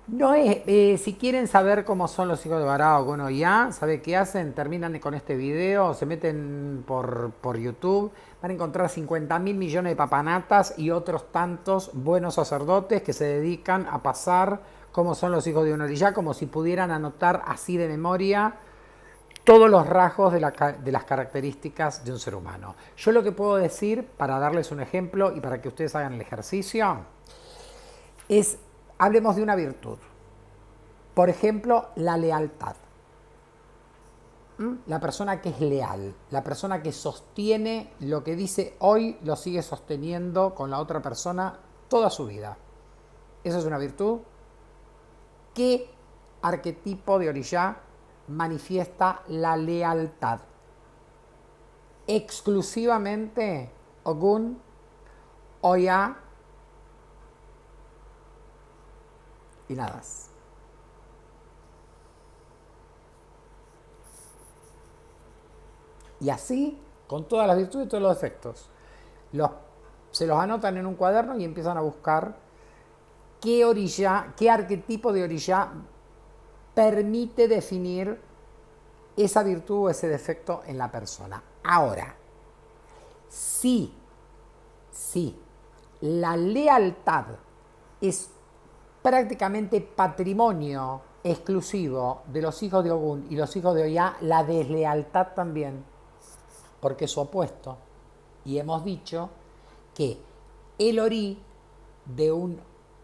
no es, si quieren saber cómo son los hijos de Vará, bueno, ya, ¿sabe qué hacen? Terminan con este video, se meten por YouTube, van a encontrar 50.000 millones de papanatas y otros tantos buenos sacerdotes que se dedican a pasar cómo son los hijos de un orillá, como si pudieran anotar así de memoria todos los rasgos de las características de un ser humano. Yo lo que puedo decir, para darles un ejemplo y para que ustedes hagan el ejercicio, es, hablemos de una virtud. Por ejemplo, la lealtad. La persona que es leal, la persona que sostiene lo que dice hoy, lo sigue sosteniendo con la otra persona toda su vida. ¿Eso es una virtud? ¿Qué arquetipo de orillá manifiesta la lealtad? Exclusivamente Ogún, Oya y nada más. Y así, con todas las virtudes y todos los defectos. Se los anotan en un cuaderno y empiezan a buscar qué arquetipo de orillá permite definir esa virtud o ese defecto en la persona. Ahora, si la lealtad es prácticamente patrimonio exclusivo de los hijos de Ogún y los hijos de Oyá, la deslealtad también, porque es su opuesto. Y hemos dicho que el orí de un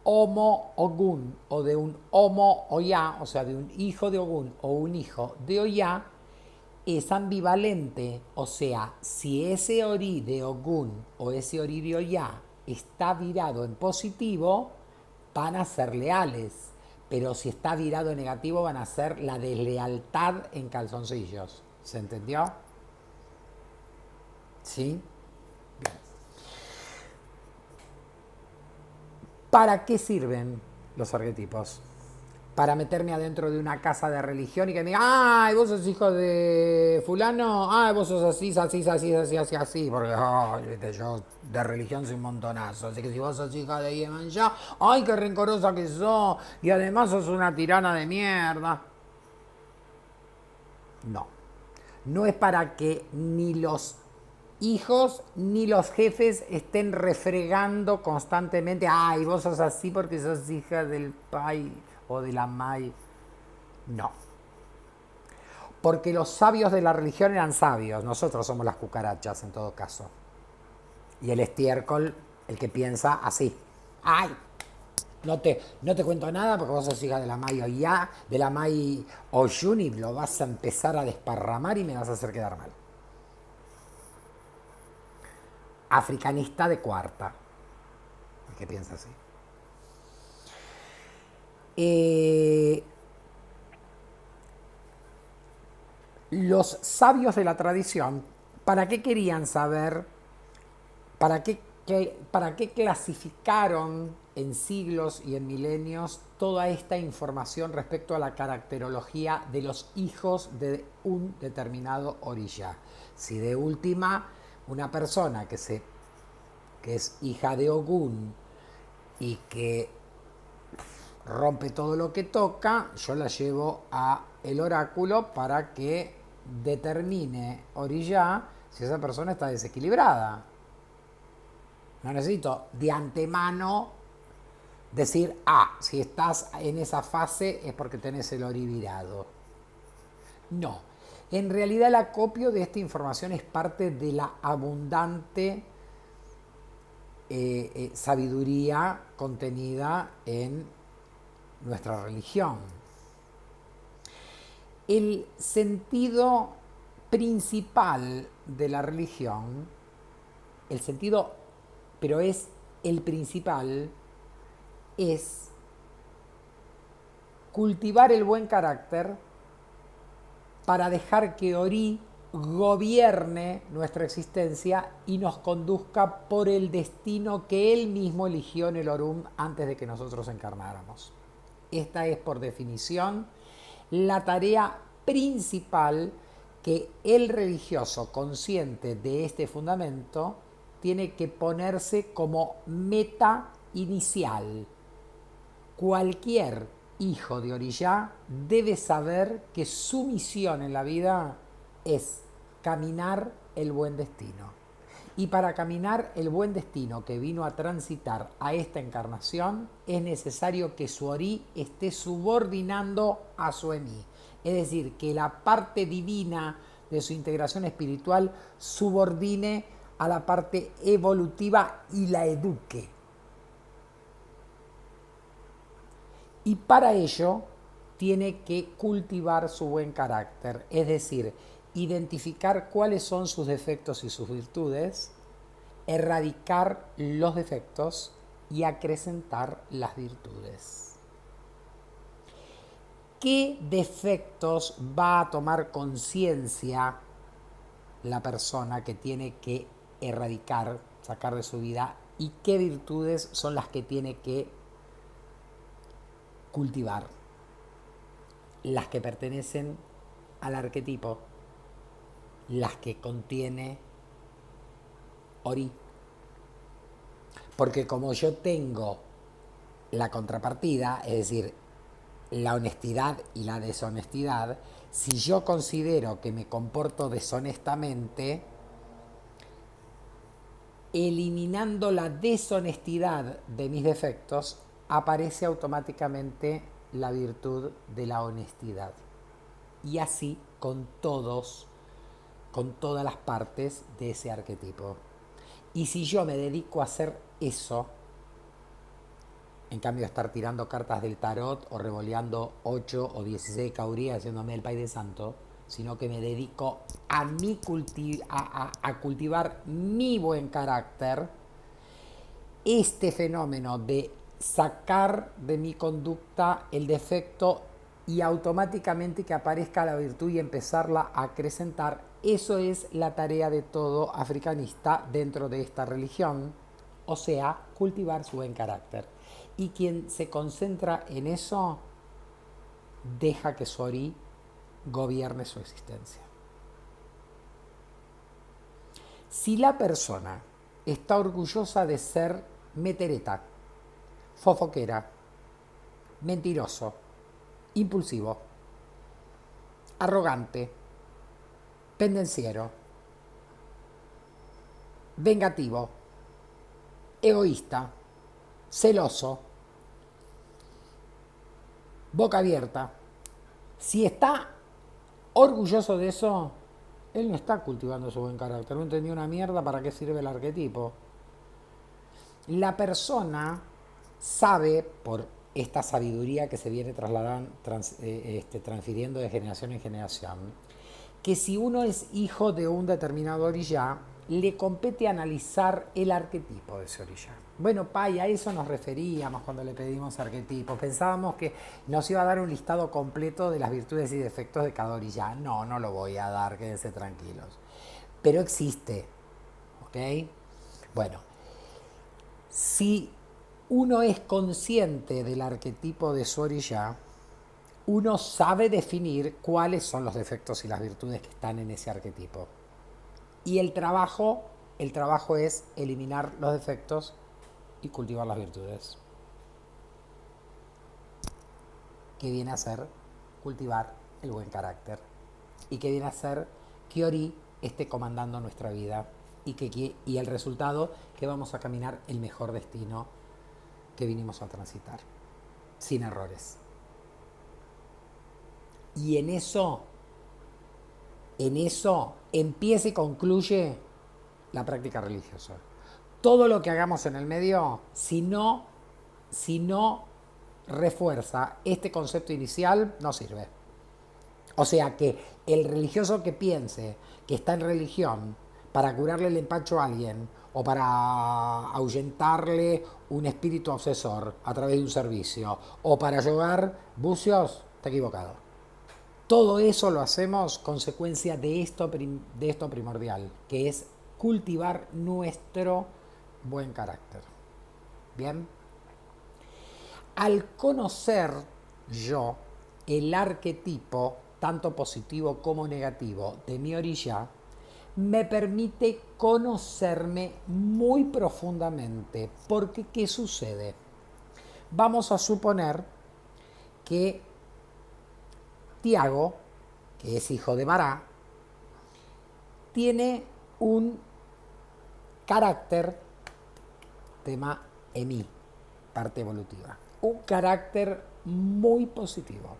Homo Ogún o de un Homo Oyá, o sea, de un hijo de Ogún o un hijo de Oyá, es ambivalente. O sea, si ese orí de Ogún o ese orí de Oyá está virado en positivo, van a ser leales. Pero si está virado en negativo, van a ser la deslealtad en calzoncillos. ¿Se entendió? ¿Sí? Bien. ¿Para qué sirven los arquetipos? Para meterme adentro de una casa de religión y que me digan, ay, vos sos hijo de fulano, ay, vos sos así, porque yo de religión soy un montonazo, así que si vos sos hija de Yemanjá, ay, qué rencorosa que sos, y además sos una tirana de mierda. No es para que ni los hijos ni los jefes estén refregando constantemente, ay, vos sos así porque sos hija del pai o de la mai. No. Porque los sabios de la religión eran sabios, nosotros somos las cucarachas en todo caso. Y el estiércol, el que piensa así. Ay, no te cuento nada porque vos sos hija de la Mai Oyá, de la Mai Oyun, y lo vas a empezar a desparramar y me vas a hacer quedar mal. Africanista de cuarta, el que piensa así. Los sabios de la tradición ¿Para qué querían saber? ¿Para qué clasificaron en siglos y en milenios toda esta información respecto a la caracterología de los hijos de un determinado orilla? Si de última, una persona que es hija de Ogún y que rompe todo lo que toca, yo la llevo a el oráculo para que determine orilla si esa persona está desequilibrada. No necesito de antemano decir, si estás en esa fase es porque tenés el ori virado. No. En realidad el acopio de esta información es parte de la abundante sabiduría contenida en nuestra religión. El sentido principal de la religión, pero es el principal, es cultivar el buen carácter para dejar que Ori gobierne nuestra existencia y nos conduzca por el destino que él mismo eligió en el Orum antes de que nosotros encarnáramos. Esta es, por definición, la tarea principal que el religioso, consciente de este fundamento, tiene que ponerse como meta inicial. Cualquier hijo de Oriyá debe saber que su misión en la vida es caminar el buen destino. Y para caminar el buen destino que vino a transitar a esta encarnación, es necesario que su Ori esté subordinando a su Emi. Es decir, que la parte divina de su integración espiritual subordine a la parte evolutiva y la eduque. Y para ello tiene que cultivar su buen carácter, es decir, identificar cuáles son sus defectos y sus virtudes, erradicar los defectos y acrecentar las virtudes. ¿Qué defectos va a tomar conciencia la persona que tiene que erradicar, sacar de su vida, y qué virtudes son las que tiene que cultivar? Las que pertenecen al arquetipo, las que contiene Ori. Porque como yo tengo la contrapartida, es decir, la honestidad y la deshonestidad, si yo considero que me comporto deshonestamente, eliminando la deshonestidad de mis defectos, aparece automáticamente la virtud de la honestidad. Y así con todas las partes de ese arquetipo. Y si yo me dedico a hacer eso, en cambio de estar tirando cartas del tarot o revoleando 8 o 16 caurías haciéndome el pay de santo, sino que me dedico a cultivar mi buen carácter, este fenómeno de sacar de mi conducta el defecto y automáticamente que aparezca la virtud y empezarla a acrecentar, eso es la tarea de todo africanista dentro de esta religión, o sea, cultivar su buen carácter. Y quien se concentra en eso, deja que su Ori gobierne su existencia. Si la persona está orgullosa de ser metereta, fofoquera, mentiroso, impulsivo, arrogante, pendenciero, vengativo, egoísta, celoso, boca abierta, si está orgulloso de eso, él no está cultivando su buen carácter, no entendió una mierda para qué sirve el arquetipo. La persona sabe, por esta sabiduría que se viene transfiriendo de generación en generación, que si uno es hijo de un determinado orilla, le compete analizar el arquetipo de ese orilla. Bueno, y a eso nos referíamos cuando le pedimos arquetipos. Pensábamos que nos iba a dar un listado completo de las virtudes y defectos de cada orilla. No lo voy a dar, quédense tranquilos. pero existe, ¿ok? Bueno, si uno es consciente del arquetipo de su orilla, uno sabe definir cuáles son los defectos y las virtudes que están en ese arquetipo. Y el trabajo es eliminar los defectos y cultivar las virtudes. ¿Qué viene a ser? Cultivar el buen carácter. ¿Y qué viene a ser? Que Ori esté comandando nuestra vida y el resultado, que vamos a caminar el mejor destino que vinimos a transitar, sin errores. Y en eso empieza y concluye la práctica religiosa. Todo lo que hagamos en el medio, si no refuerza este concepto inicial, no sirve. O sea que el religioso que piense que está en religión para curarle el empacho a alguien o para ahuyentarle un espíritu obsesor a través de un servicio o para llevar bucios, está equivocado. Todo eso lo hacemos consecuencia de esto primordial, que es cultivar nuestro buen carácter. Bien. Al conocer yo el arquetipo, tanto positivo como negativo, de mi orilla, me permite conocerme muy profundamente. Porque, ¿qué sucede? Vamos a suponer que Tiago, que es hijo de Bará, tiene un carácter, tema EMI, parte evolutiva, un carácter muy positivo.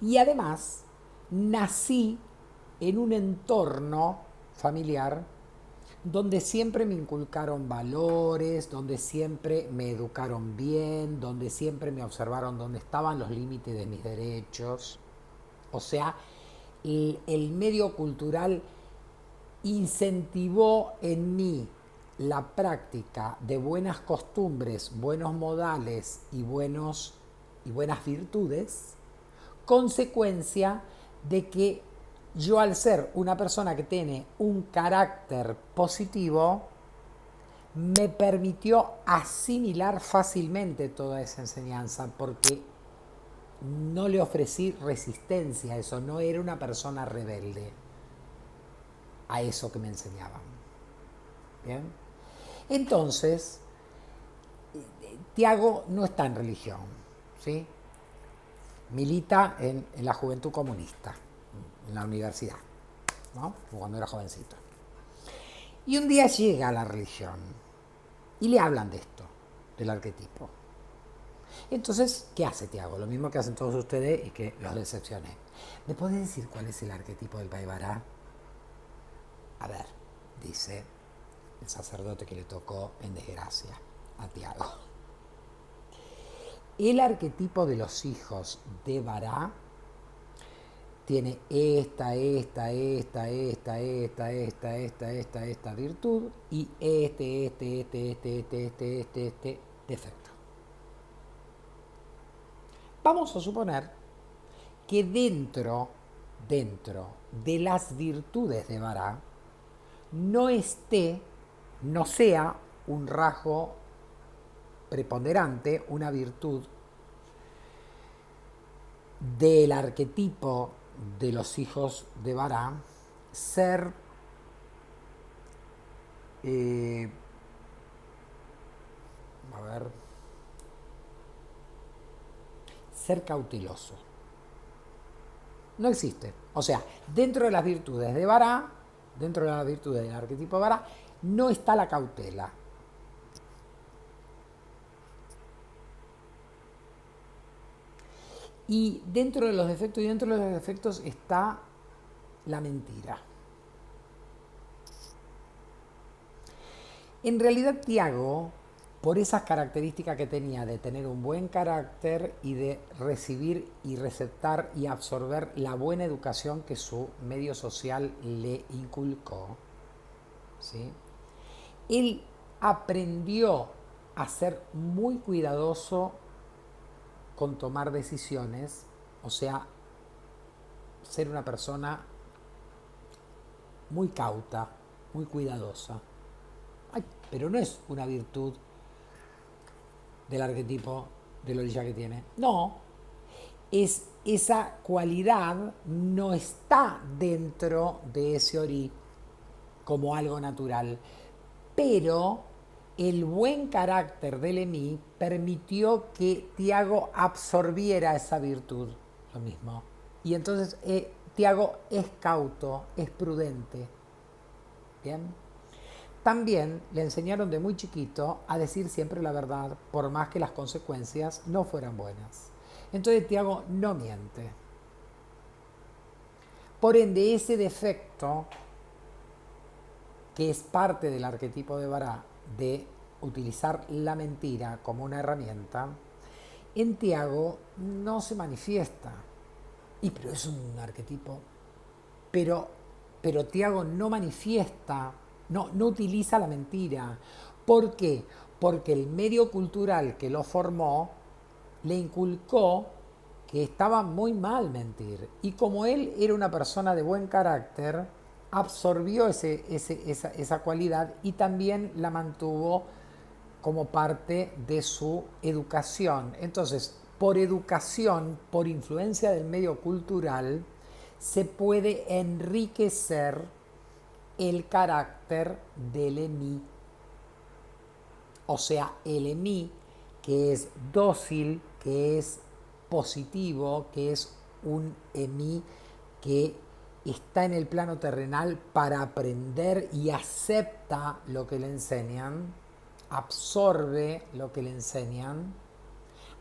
Y además, nací en un entorno familiar donde siempre me inculcaron valores, donde siempre me educaron bien, donde siempre me observaron dónde estaban los límites de mis derechos. O sea, el medio cultural incentivó en mí la práctica de buenas costumbres, buenos modales y buenas virtudes, consecuencia de que yo, al ser una persona que tiene un carácter positivo, me permitió asimilar fácilmente toda esa enseñanza porque no le ofrecí resistencia a eso, no era una persona rebelde a eso que me enseñaban. ¿Bien? Entonces, Tiago no está en religión, ¿sí? Milita en la Juventud Comunista, en la universidad, ¿no? Cuando era jovencito. Y un día llega a la religión y le hablan de esto, del arquetipo. Entonces, ¿qué hace Tiago? Lo mismo que hacen todos ustedes y que los decepcioné. ¿Me puede decir cuál es el arquetipo del Paibará? A ver, dice el sacerdote que le tocó en desgracia a Tiago. El arquetipo de los hijos de Bará tiene esta virtud y este defecto. Vamos a suponer que dentro de las virtudes de Bará no sea un rasgo preponderante, una virtud del arquetipo de los hijos de Bará, ser ser cauteloso. No existe. O sea, dentro de las virtudes de Bará, dentro de las virtudes del arquetipo de Bará, no está la cautela. Y dentro de los defectos está la mentira. En realidad, Tiago, por esas características que tenía de tener un buen carácter y de recibir y receptar y absorber la buena educación que su medio social le inculcó, ¿sí? Él aprendió a ser muy cuidadoso con tomar decisiones, o sea, ser una persona muy cauta, muy cuidadosa. Ay, pero no es una virtud del arquetipo del orilla que tiene. No, es esa cualidad no está dentro de ese orí como algo natural. Pero el buen carácter del Emí permitió que Tiago absorbiera esa virtud, lo mismo. Y entonces Tiago es cauto, es prudente. ¿Bien? También le enseñaron de muy chiquito a decir siempre la verdad, por más que las consecuencias no fueran buenas. Entonces Tiago no miente. Por ende, ese defecto, que es parte del arquetipo de Bará, de utilizar la mentira como una herramienta, en Tiago no se manifiesta. Y pero es un arquetipo. Pero, pero Tiago no manifiesta, no utiliza la mentira. ¿Por qué? Porque el medio cultural que lo formó le inculcó que estaba muy mal mentir. Y como él era una persona de buen carácter, absorbió esa cualidad y también la mantuvo como parte de su educación. Entonces, por educación, por influencia del medio cultural, se puede enriquecer el carácter del Emí. O sea, el Emí, que es dócil, que es positivo, que es un Emí que está en el plano terrenal para aprender y acepta lo que le enseñan, absorbe lo que le enseñan,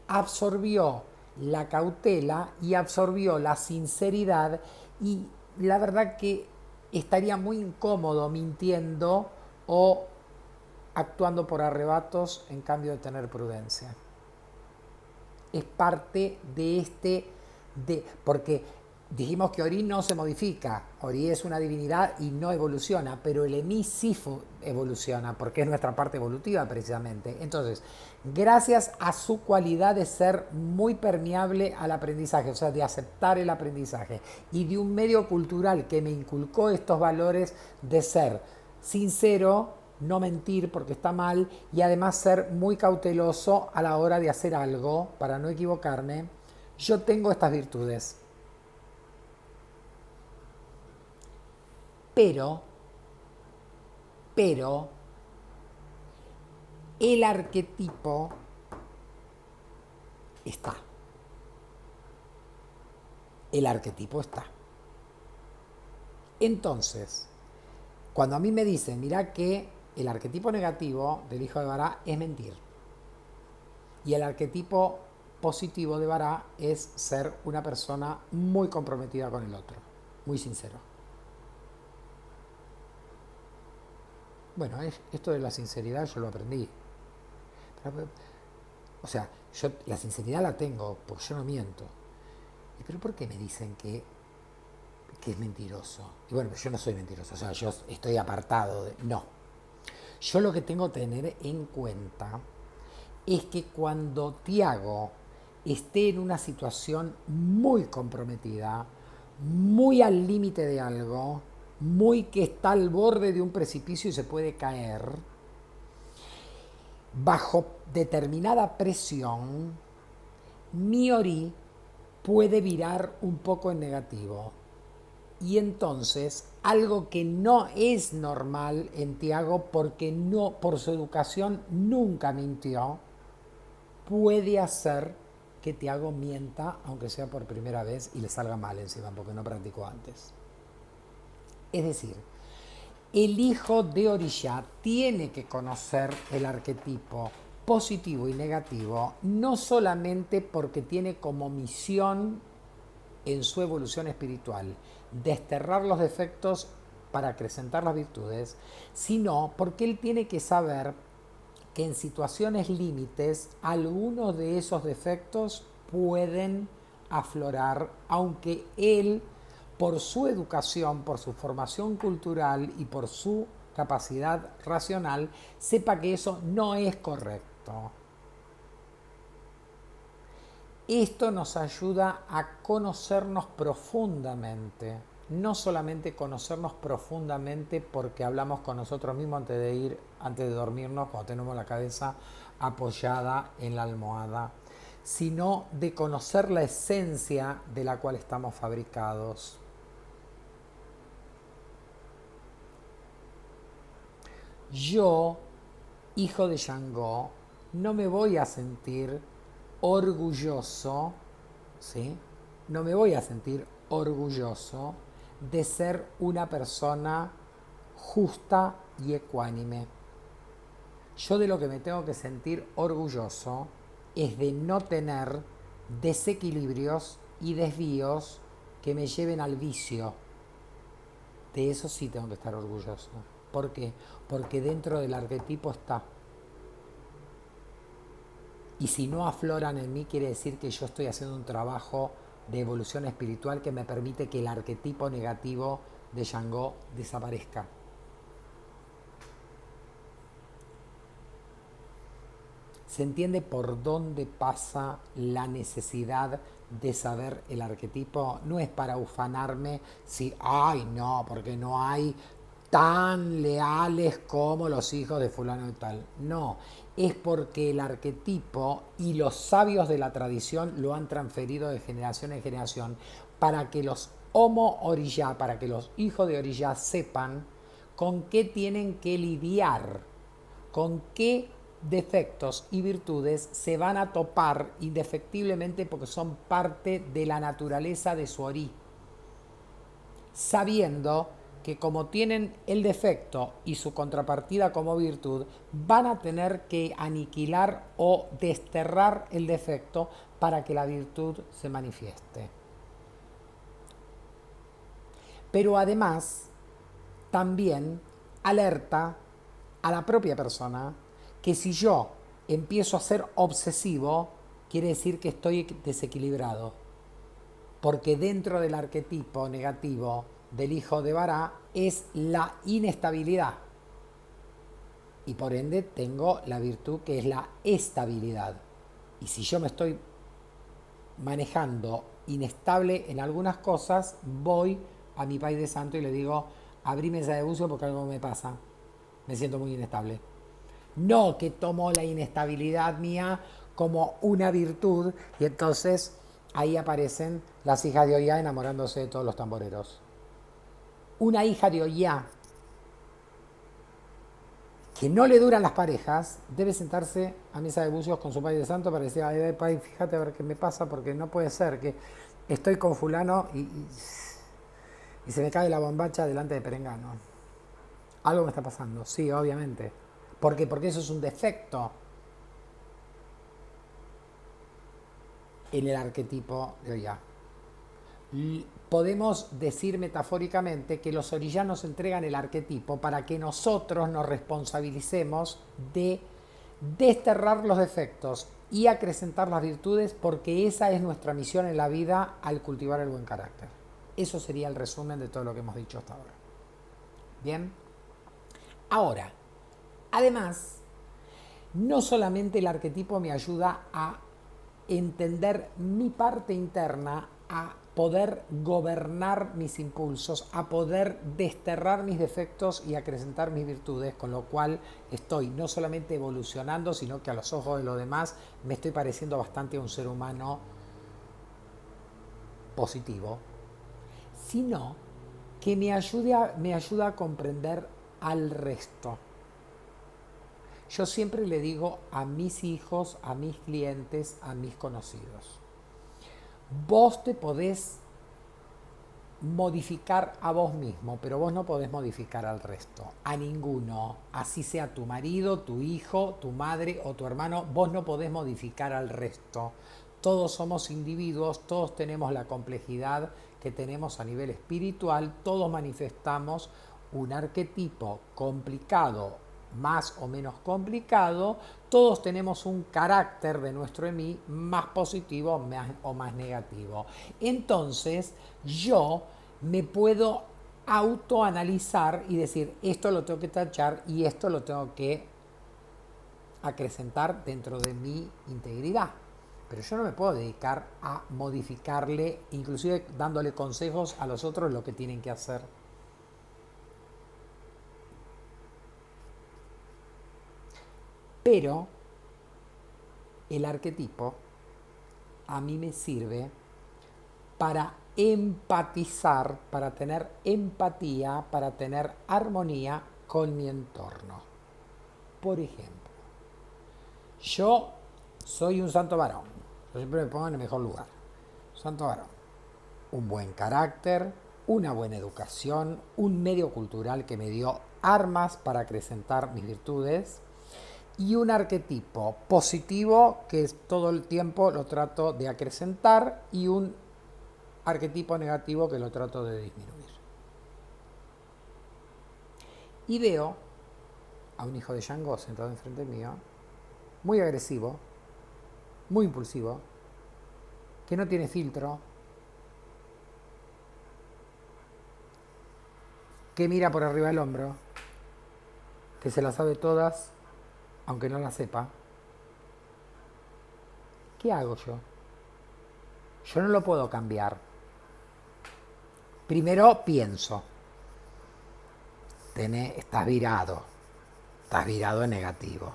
absorbió la cautela y absorbió la sinceridad, y la verdad que estaría muy incómodo mintiendo o actuando por arrebatos en cambio de tener prudencia. Es parte de porque dijimos que Ori no se modifica, Ori es una divinidad y no evoluciona, pero el Emí sí evoluciona, porque es nuestra parte evolutiva precisamente. Entonces, gracias a su cualidad de ser muy permeable al aprendizaje, o sea, de aceptar el aprendizaje, y de un medio cultural que me inculcó estos valores de ser sincero, no mentir porque está mal, y además ser muy cauteloso a la hora de hacer algo para no equivocarme, yo tengo estas virtudes. Pero el arquetipo está. El arquetipo está. Entonces, cuando a mí me dicen, mira que el arquetipo negativo del hijo de Bará es mentir, y el arquetipo positivo de Bará es ser una persona muy comprometida con el otro, muy sincero. Bueno, esto de la sinceridad yo lo aprendí. O sea, yo la sinceridad la tengo, porque yo no miento. ¿Pero por qué me dicen que es mentiroso? Y bueno, yo no soy mentiroso, o sea, yo estoy apartado de... No. Yo lo que tengo que tener en cuenta es que cuando Tiago esté en una situación muy comprometida, muy al límite de algo, muy que está al borde de un precipicio y se puede caer, bajo determinada presión, mi Ori puede virar un poco en negativo. Y entonces, algo que no es normal en Tiago, porque no, por su educación nunca mintió, puede hacer que Tiago mienta, aunque sea por primera vez, y le salga mal encima, porque no practicó antes. Es decir, el hijo de Orishá tiene que conocer el arquetipo positivo y negativo, no solamente porque tiene como misión en su evolución espiritual desterrar los defectos para acrecentar las virtudes, sino porque él tiene que saber que en situaciones límites algunos de esos defectos pueden aflorar, aunque él, por su educación, por su formación cultural y por su capacidad racional, sepa que eso no es correcto. Esto nos ayuda a conocernos profundamente, no solamente conocernos profundamente porque hablamos con nosotros mismos antes de dormirnos, cuando tenemos la cabeza apoyada en la almohada, sino de conocer la esencia de la cual estamos fabricados. Yo, hijo de Shango, no me voy a sentir orgulloso, ¿sí? No me voy a sentir orgulloso de ser una persona justa y ecuánime. Yo de lo que me tengo que sentir orgulloso es de no tener desequilibrios y desvíos que me lleven al vicio. De eso sí tengo que estar orgulloso. ¿Por qué? Porque dentro del arquetipo está. Y si no afloran en mí, quiere decir que yo estoy haciendo un trabajo de evolución espiritual que me permite que el arquetipo negativo de Shango desaparezca. ¿Se entiende por dónde pasa la necesidad de saber el arquetipo? No es para ufanarme si, ay, no, porque no hay tan leales como los hijos de fulano y tal. No, es porque el arquetipo y los sabios de la tradición lo han transferido de generación en generación para que los Homo Oriyá, para que los hijos de Oriyá sepan con qué tienen que lidiar, con qué defectos y virtudes se van a topar indefectiblemente porque son parte de la naturaleza de su Ori, sabiendo que como tienen el defecto y su contrapartida como virtud, van a tener que aniquilar o desterrar el defecto para que la virtud se manifieste. Pero además, también alerta a la propia persona que si yo empiezo a ser obsesivo, quiere decir que estoy desequilibrado. Porque dentro del arquetipo negativo del hijo de Bará es la inestabilidad. Y por ende tengo la virtud que es la estabilidad. Y si yo me estoy manejando inestable en algunas cosas, voy a mi Pai de Santo y le digo, abrí mesa de bucio porque algo me pasa. Me siento muy inestable. No que tomo la inestabilidad mía como una virtud y entonces ahí aparecen las hijas de Ollá enamorándose de todos los tamboreros. Una hija de Ollá que no le duran las parejas debe sentarse a mesa de bucios con su Pai de Santo para decir, ay, Pai, fíjate a ver qué me pasa porque no puede ser que estoy con fulano y se me cae la bombacha delante de Perengano. Algo me está pasando, sí, obviamente. ¿Por qué? Porque eso es un defecto en el arquetipo de Ollá. Podemos decir metafóricamente que los orillanos entregan el arquetipo para que nosotros nos responsabilicemos de desterrar los defectos y acrecentar las virtudes porque esa es nuestra misión en la vida al cultivar el buen carácter. Eso sería el resumen de todo lo que hemos dicho hasta ahora. Bien. Ahora, además, no solamente el arquetipo me ayuda a entender mi parte interna, a poder gobernar mis impulsos, a poder desterrar mis defectos y acrecentar mis virtudes, con lo cual estoy no solamente evolucionando, sino que a los ojos de los demás me estoy pareciendo bastante a un ser humano positivo, sino que me ayuda a comprender al resto. Yo siempre le digo a mis hijos, a mis clientes, a mis conocidos, vos te podés modificar a vos mismo, pero vos no podés modificar al resto, a ninguno, así sea tu marido, tu hijo, tu madre o tu hermano, vos no podés modificar al resto. Todos somos individuos, todos tenemos la complejidad que tenemos a nivel espiritual, todos manifestamos un arquetipo complicado, más o menos complicado, todos tenemos un carácter de nuestro EMI más positivo o más negativo. Entonces, yo me puedo autoanalizar y decir, esto lo tengo que tachar y esto lo tengo que acrecentar dentro de mi integridad. Pero yo no me puedo dedicar a modificarle, inclusive dándole consejos a los otros lo que tienen que hacer. Pero el arquetipo a mí me sirve para empatizar, para tener empatía, para tener armonía con mi entorno. Por ejemplo, yo soy un santo varón. Yo siempre me pongo en el mejor lugar. Santo varón. Un buen carácter, una buena educación, un medio cultural que me dio armas para acrecentar mis virtudes y un arquetipo positivo que todo el tiempo lo trato de acrecentar y un arquetipo negativo que lo trato de disminuir. Y veo a un hijo de Shango sentado enfrente mío, muy agresivo, muy impulsivo, que no tiene filtro, que mira por arriba del hombro, que se las sabe todas, aunque no las sepa. ¿Qué hago yo? Yo no lo puedo cambiar. Primero pienso, estás virado en negativo.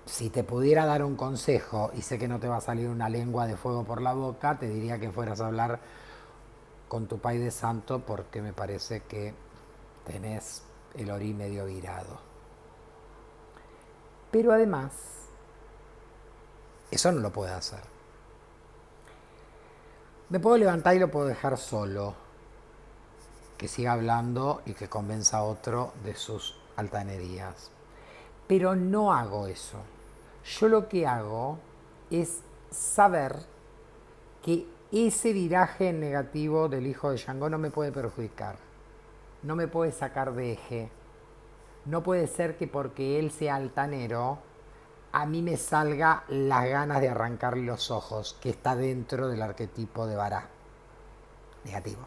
Si te pudiera dar un consejo, y sé que no te va a salir una lengua de fuego por la boca, te diría que fueras a hablar con tu Pai de Santo, porque me parece que tenés el orí medio virado. Pero además, eso no lo puedo hacer. Me puedo levantar y lo puedo dejar solo, que siga hablando y que convenza a otro de sus altanerías. Pero no hago eso. Yo lo que hago es saber que ese viraje negativo del hijo de Shango no me puede perjudicar, no me puede sacar de eje. No puede ser que porque él sea altanero, a mí me salga las ganas de arrancarle los ojos, que está dentro del arquetipo de Vará, negativo.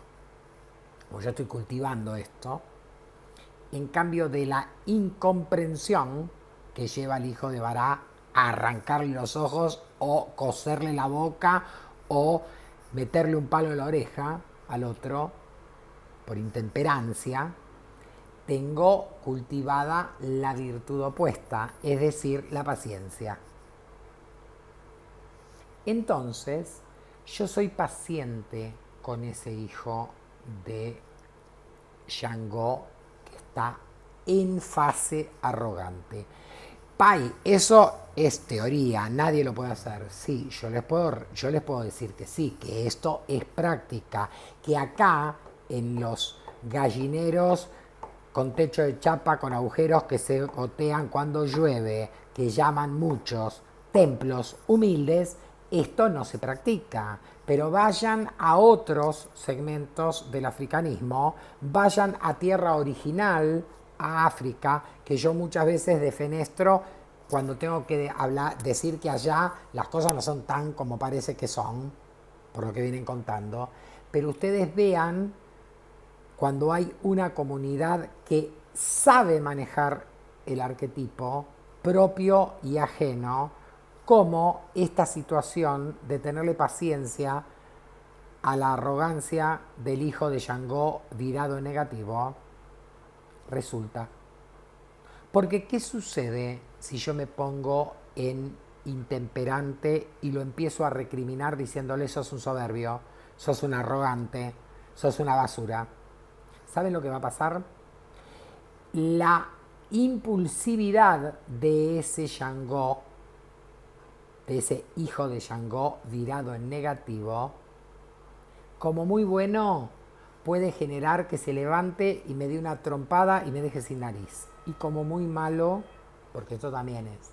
Como yo estoy cultivando esto, en cambio de la incomprensión que lleva el hijo de Vará a arrancarle los ojos o coserle la boca o meterle un palo en la oreja al otro por intemperancia, tengo cultivada la virtud opuesta, es decir, la paciencia. Entonces, yo soy paciente con ese hijo de Shango que está en fase arrogante. Pai, eso es teoría, nadie lo puede hacer. Sí, yo les puedo decir que sí, que esto es práctica, que acá en los gallineros con techo de chapa, con agujeros que se gotean cuando llueve, que llaman muchos templos humildes, esto no se practica. Pero vayan a otros segmentos del africanismo, vayan a tierra original, a África, que yo muchas veces defenestro cuando tengo que decir que allá las cosas no son tan como parece que son, por lo que vienen contando. Pero ustedes vean cuando hay una comunidad que sabe manejar el arquetipo propio y ajeno, como esta situación de tenerle paciencia a la arrogancia del hijo de Shango virado en negativo resulta. Porque ¿qué sucede si yo me pongo en intemperante y lo empiezo a recriminar diciéndole sos un soberbio, sos un arrogante, sos una basura? ¿Saben lo que va a pasar? La impulsividad de ese Shango, de ese hijo de Shango virado en negativo, como muy bueno, puede generar que se levante y me dé una trompada y me deje sin nariz. Y como muy malo, porque esto también es,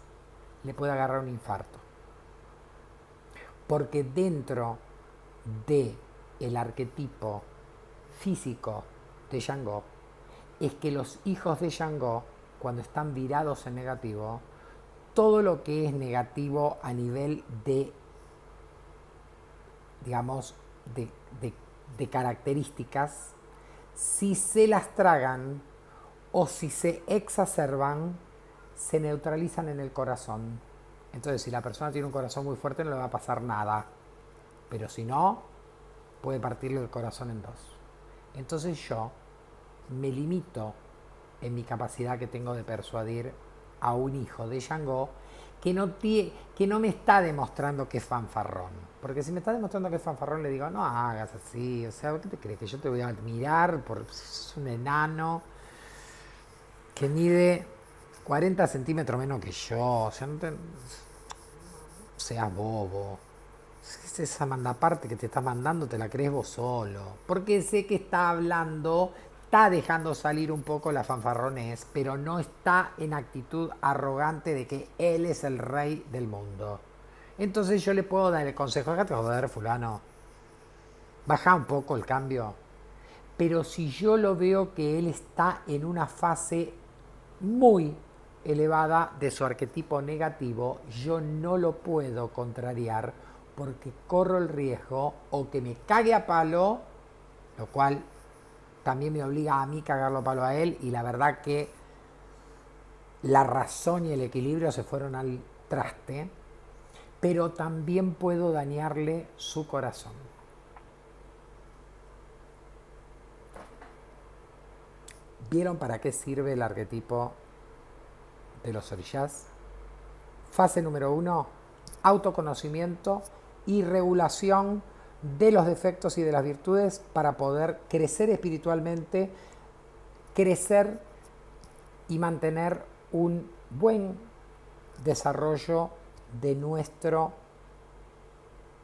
le puede agarrar un infarto. Porque dentro del arquetipo físico de Shango, es que los hijos de Shango, cuando están virados en negativo, todo lo que es negativo a nivel de, digamos, de características, si se las tragan o si se exacerban, se neutralizan en el corazón. Entonces, si la persona tiene un corazón muy fuerte, no le va a pasar nada. Pero si no, puede partirle el corazón en dos. Entonces yo me limito en mi capacidad que tengo de persuadir a un hijo de Shango que no me está demostrando que es fanfarrón. Porque si me está demostrando que es fanfarrón, le digo, no hagas así. O sea, ¿qué te crees? ¿Que yo te voy a admirar por es un enano que mide 40 centímetros menos que yo? O sea, no te, seas bobo. Es esa mandaparte que te está mandando, te la crees vos solo. Porque sé que está hablando, está dejando salir un poco la fanfarronés, pero no está en actitud arrogante de que él es el rey del mundo. Entonces yo le puedo dar el consejo, déjate joder, fulano, baja un poco el cambio. Pero si yo lo veo que él está en una fase muy elevada de su arquetipo negativo, yo no lo puedo contrariar porque corro el riesgo o que me cague a palo, lo cual también me obliga a mí cagarlo a palo a él, y la verdad que la razón y el equilibrio se fueron al traste, pero también puedo dañarle su corazón. ¿Vieron para qué sirve el arquetipo de los orishas? Fase número 1, autoconocimiento y regulación de los defectos y de las virtudes para poder crecer espiritualmente, crecer y mantener un buen desarrollo de nuestro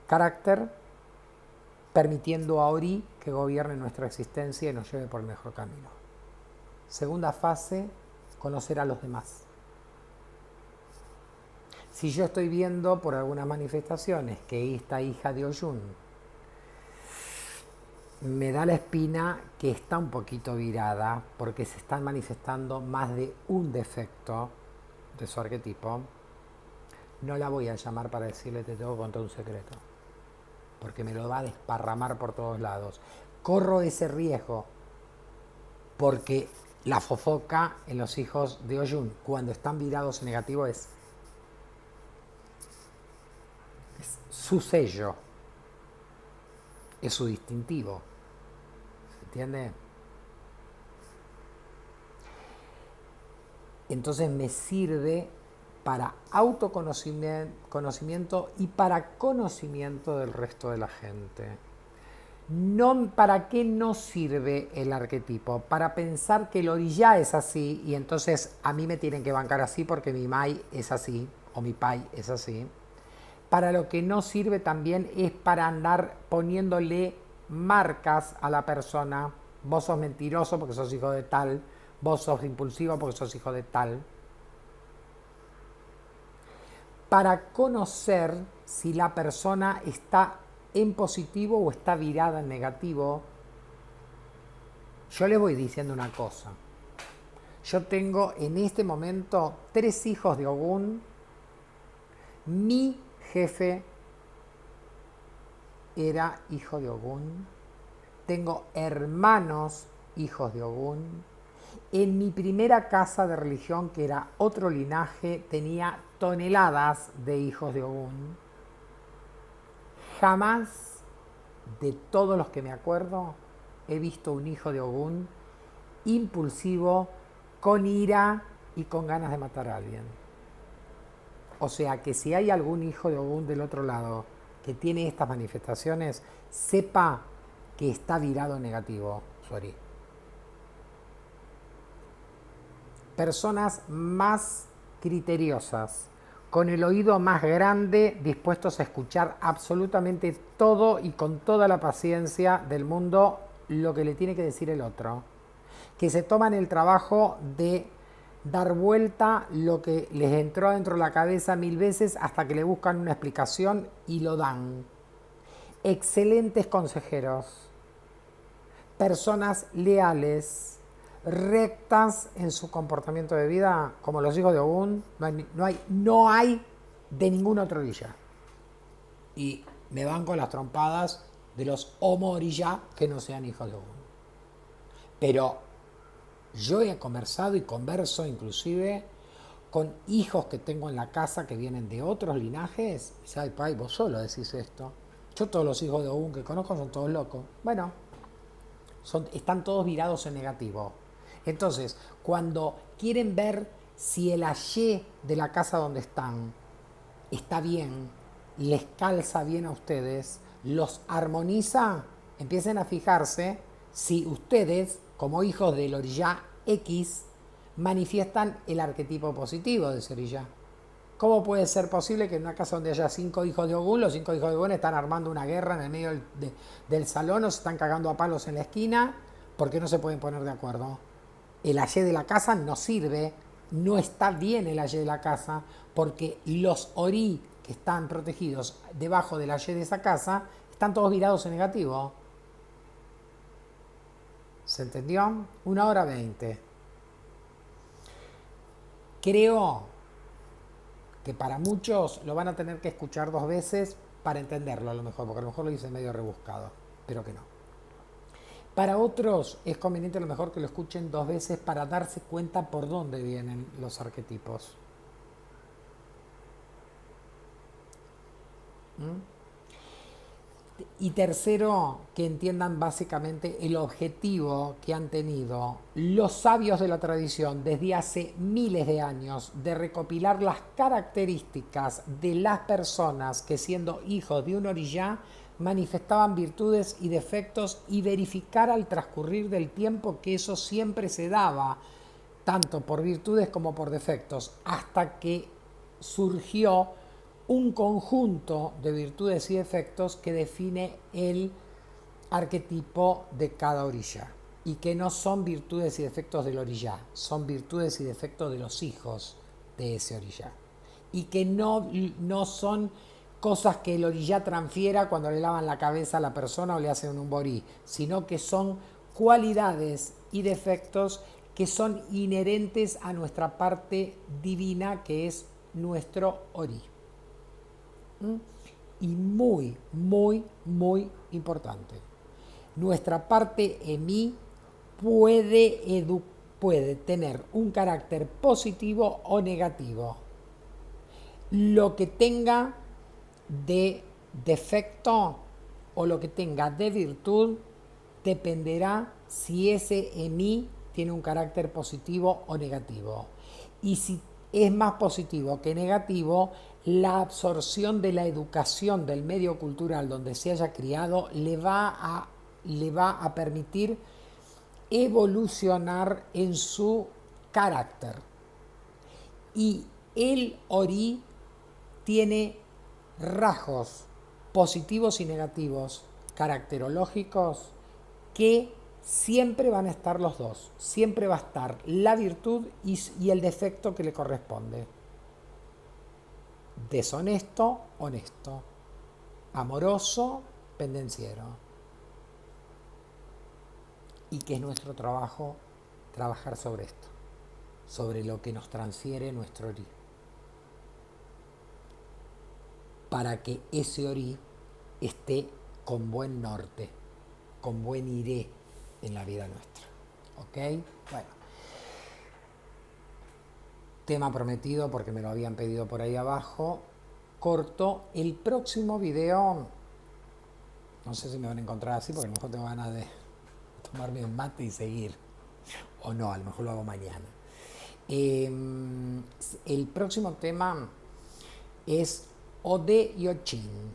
carácter, permitiendo a Ori que gobierne nuestra existencia y nos lleve por el mejor camino. Segunda fase, conocer a los demás. Si yo estoy viendo por algunas manifestaciones que esta hija de Oyun me da la espina que está un poquito virada porque se están manifestando más de un defecto de su arquetipo, no la voy a llamar para decirle te tengo que contar un secreto, porque me lo va a desparramar por todos lados. Corro ese riesgo porque la fofoca en los hijos de Oyun, cuando están virados en negativo, es su sello, es su distintivo. ¿Se entiende? Entonces me sirve para autoconocimiento y para conocimiento del resto de la gente. No, ¿para qué no sirve el arquetipo? Para pensar que el orilla es así y entonces a mí me tienen que bancar así porque mi mai es así o mi pai es así. Para lo que no sirve también es para andar poniéndole marcas a la persona. Vos sos mentiroso porque sos hijo de tal, vos sos impulsivo porque sos hijo de tal. Para conocer si la persona está en positivo o está virada en negativo, yo les voy diciendo una cosa. Yo tengo en este momento 3 hijos de Ogún. Mi jefe era hijo de Ogún. Tengo hermanos hijos de Ogún. En mi primera casa de religión, que era otro linaje, tenía toneladas de hijos de Ogún. Jamás, de todos los que me acuerdo, he visto un hijo de Ogún impulsivo, con ira y con ganas de matar a alguien. O sea que si hay algún hijo de Ogún del otro lado que tiene estas manifestaciones, sepa que está virado negativo, Sori. Personas más criteriosas, con el oído más grande, dispuestos a escuchar absolutamente todo y con toda la paciencia del mundo lo que le tiene que decir el otro. Que se toman el trabajo de dar vuelta lo que les entró dentro de la cabeza 1000 veces hasta que le buscan una explicación y lo dan. Excelentes consejeros, personas leales, rectas en su comportamiento de vida, como los hijos de Ogún, no hay de ningún otro orilla. Y me van con las trompadas de los homo orilla que no sean hijos de Ogún. Pero yo he conversado y converso inclusive con hijos que tengo en la casa que vienen de otros linajes. Y dice, ay, pai, vos solo decís esto. Yo todos los hijos de Ogún que conozco son todos locos. Bueno, están todos virados en negativo. Entonces, cuando quieren ver si el ayé de la casa donde están está bien, les calza bien a ustedes, los armoniza, empiecen a fijarse si ustedes, como hijos del orillá X, manifiestan el arquetipo positivo de ese orillá. ¿Cómo puede ser posible que en una casa donde haya 5 hijos de Ogún, los 5 hijos de Ogún están armando una guerra en el medio del salón o se están cagando a palos en la esquina? ¿Por qué no se pueden poner de acuerdo? El ayé de la casa no sirve, no está bien el ayé de la casa, porque los orí que están protegidos debajo del ayé de esa casa están todos virados en negativo. ¿Se entendió? 1 hora 20. Creo que para muchos lo van a tener que escuchar 2 veces para entenderlo a lo mejor, porque a lo mejor lo hice medio rebuscado, pero que no. Para otros es conveniente a lo mejor que lo escuchen 2 veces para darse cuenta por dónde vienen los arquetipos. Y tercero, que entiendan básicamente el objetivo que han tenido los sabios de la tradición desde hace miles de años de recopilar las características de las personas que siendo hijos de un orillá manifestaban virtudes y defectos y verificar al transcurrir del tiempo que eso siempre se daba, tanto por virtudes como por defectos, hasta que surgió un conjunto de virtudes y defectos que define el arquetipo de cada orillá y que no son virtudes y defectos del orillá, son virtudes y defectos de los hijos de ese orillá y que no son cosas que el orillá transfiera cuando le lavan la cabeza a la persona o le hacen un borí, sino que son cualidades y defectos que son inherentes a nuestra parte divina que es nuestro orí. Y muy, muy, muy importante. Nuestra parte emí puede tener un carácter positivo o negativo. Lo que tenga de defecto o lo que tenga de virtud dependerá si ese emí tiene un carácter positivo o negativo. Y si es más positivo que negativo, la absorción de la educación del medio cultural donde se haya criado le va a permitir evolucionar en su carácter. Y el orí tiene rasgos positivos y negativos caracterológicos que siempre van a estar los dos. Siempre va a estar la virtud y el defecto que le corresponde. Deshonesto, honesto. Amoroso, pendenciero. Y que es nuestro trabajo trabajar sobre esto, sobre lo que nos transfiere nuestro orí, para que ese orí esté con buen norte, con buen iré en la vida nuestra. ¿Ok? Bueno. Tema prometido porque me lo habían pedido por ahí abajo. Corto. El próximo video, no sé si me van a encontrar así porque a lo mejor tengo ganas de tomarme un mate y seguir. O no, a lo mejor lo hago mañana. El próximo tema es Ode y Ochin.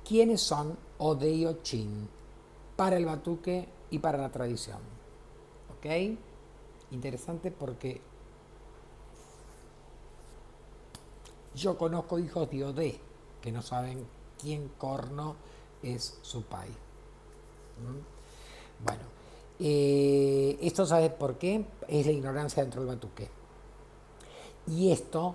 ¿Quiénes son Ode y Ochin para el batuque y para la tradición? ¿Ok? Interesante porque yo conozco hijos de Ode que no saben quién corno es su pai. Bueno, esto ¿sabes por qué? Es la ignorancia dentro del batuque. Y esto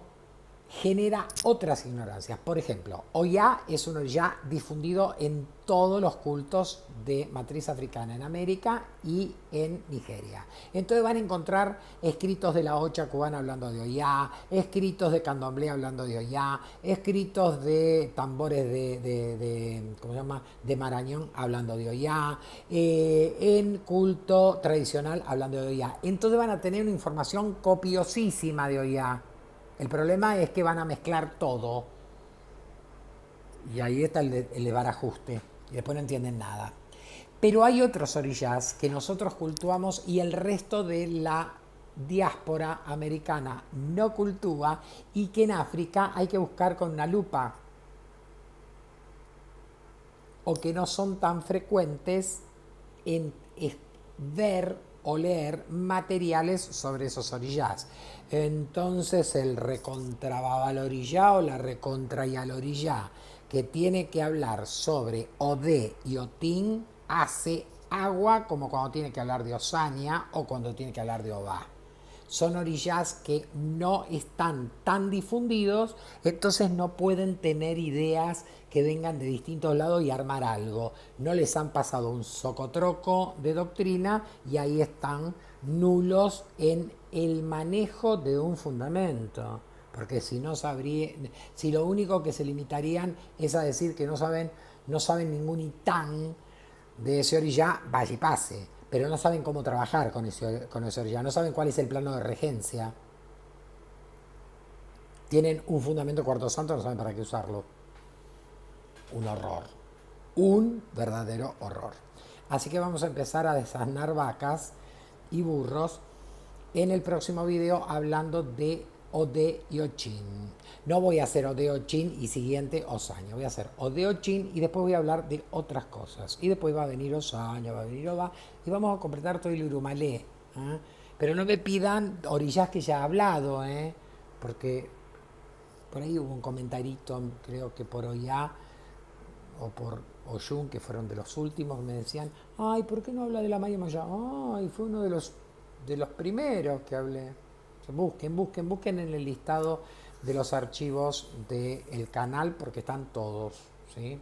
genera otras ignorancias. Por ejemplo, Oya es un Oriyá difundido en todos los cultos de matriz africana en América y en Nigeria. Entonces van a encontrar escritos de la Ocha cubana hablando de Oya, escritos de candomblé hablando de Oya, escritos de tambores ¿cómo se llama?, de Marañón hablando de Oya, en culto tradicional hablando de Oya. Entonces van a tener una información copiosísima de Oya. El problema es que van a mezclar todo y ahí está el desbarajuste y después no entienden nada. Pero hay otros orishas que nosotros cultuamos y el resto de la diáspora americana no cultúa y que en África hay que buscar con una lupa o que no son tan frecuentes en ver o leer materiales sobre esos orishas. Entonces el recontrababalorillá o la recontrayalorillá que tiene que hablar sobre Odé y Otín hace agua como cuando tiene que hablar de Osaña o cuando tiene que hablar de Obá. Son orishas que no están tan difundidos, entonces no pueden tener ideas que vengan de distintos lados y armar algo. No les han pasado un socotroco de doctrina y ahí están nulos en el manejo de un fundamento. Porque si no sabría, si lo único que se limitarían es a decir que no saben ningún itán de ese orillá, vaya y pase. Pero no saben cómo trabajar con ese orillá, no saben cuál es el plano de regencia. Tienen un fundamento cuarto santo, no saben para qué usarlo. Un horror. Un verdadero horror. Así que vamos a empezar a desasnar vacas y burros en el próximo video hablando de Odé y Ochín. No voy a hacer Odé, Ochín y siguiente Osaña. Voy a hacer Odé, Ochín y después voy a hablar de otras cosas. Y después va a venir Osaña, va a venir Obá y vamos a completar todo el Urumalé. Pero no me pidan orillas que ya he hablado, porque por ahí hubo un comentarito, creo que por Oyá o por Oyun, que fueron de los últimos, me decían, ay, ¿por qué no habla de la Maya Maya? Ay, fue uno de los primeros que hablé. Busquen en el listado de los archivos del canal porque están todos, ¿sí?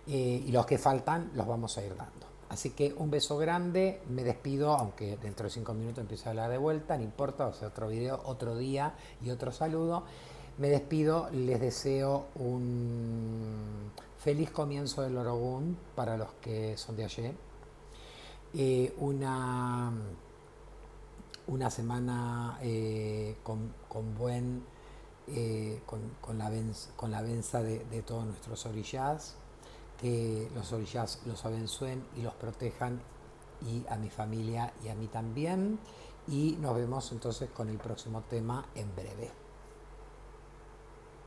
Y los que faltan los vamos a ir dando. Así que un beso grande, me despido, aunque dentro de 5 minutos empiece a hablar de vuelta, no importa, va a ser otro video, otro día y otro saludo. Me despido, les deseo un feliz comienzo del Orogún para los que son de allí. Una semana con la venza de todos nuestros orillás, que los orillás los abençoen y los protejan, y a mi familia y a mí también, y nos vemos entonces con el próximo tema en breve.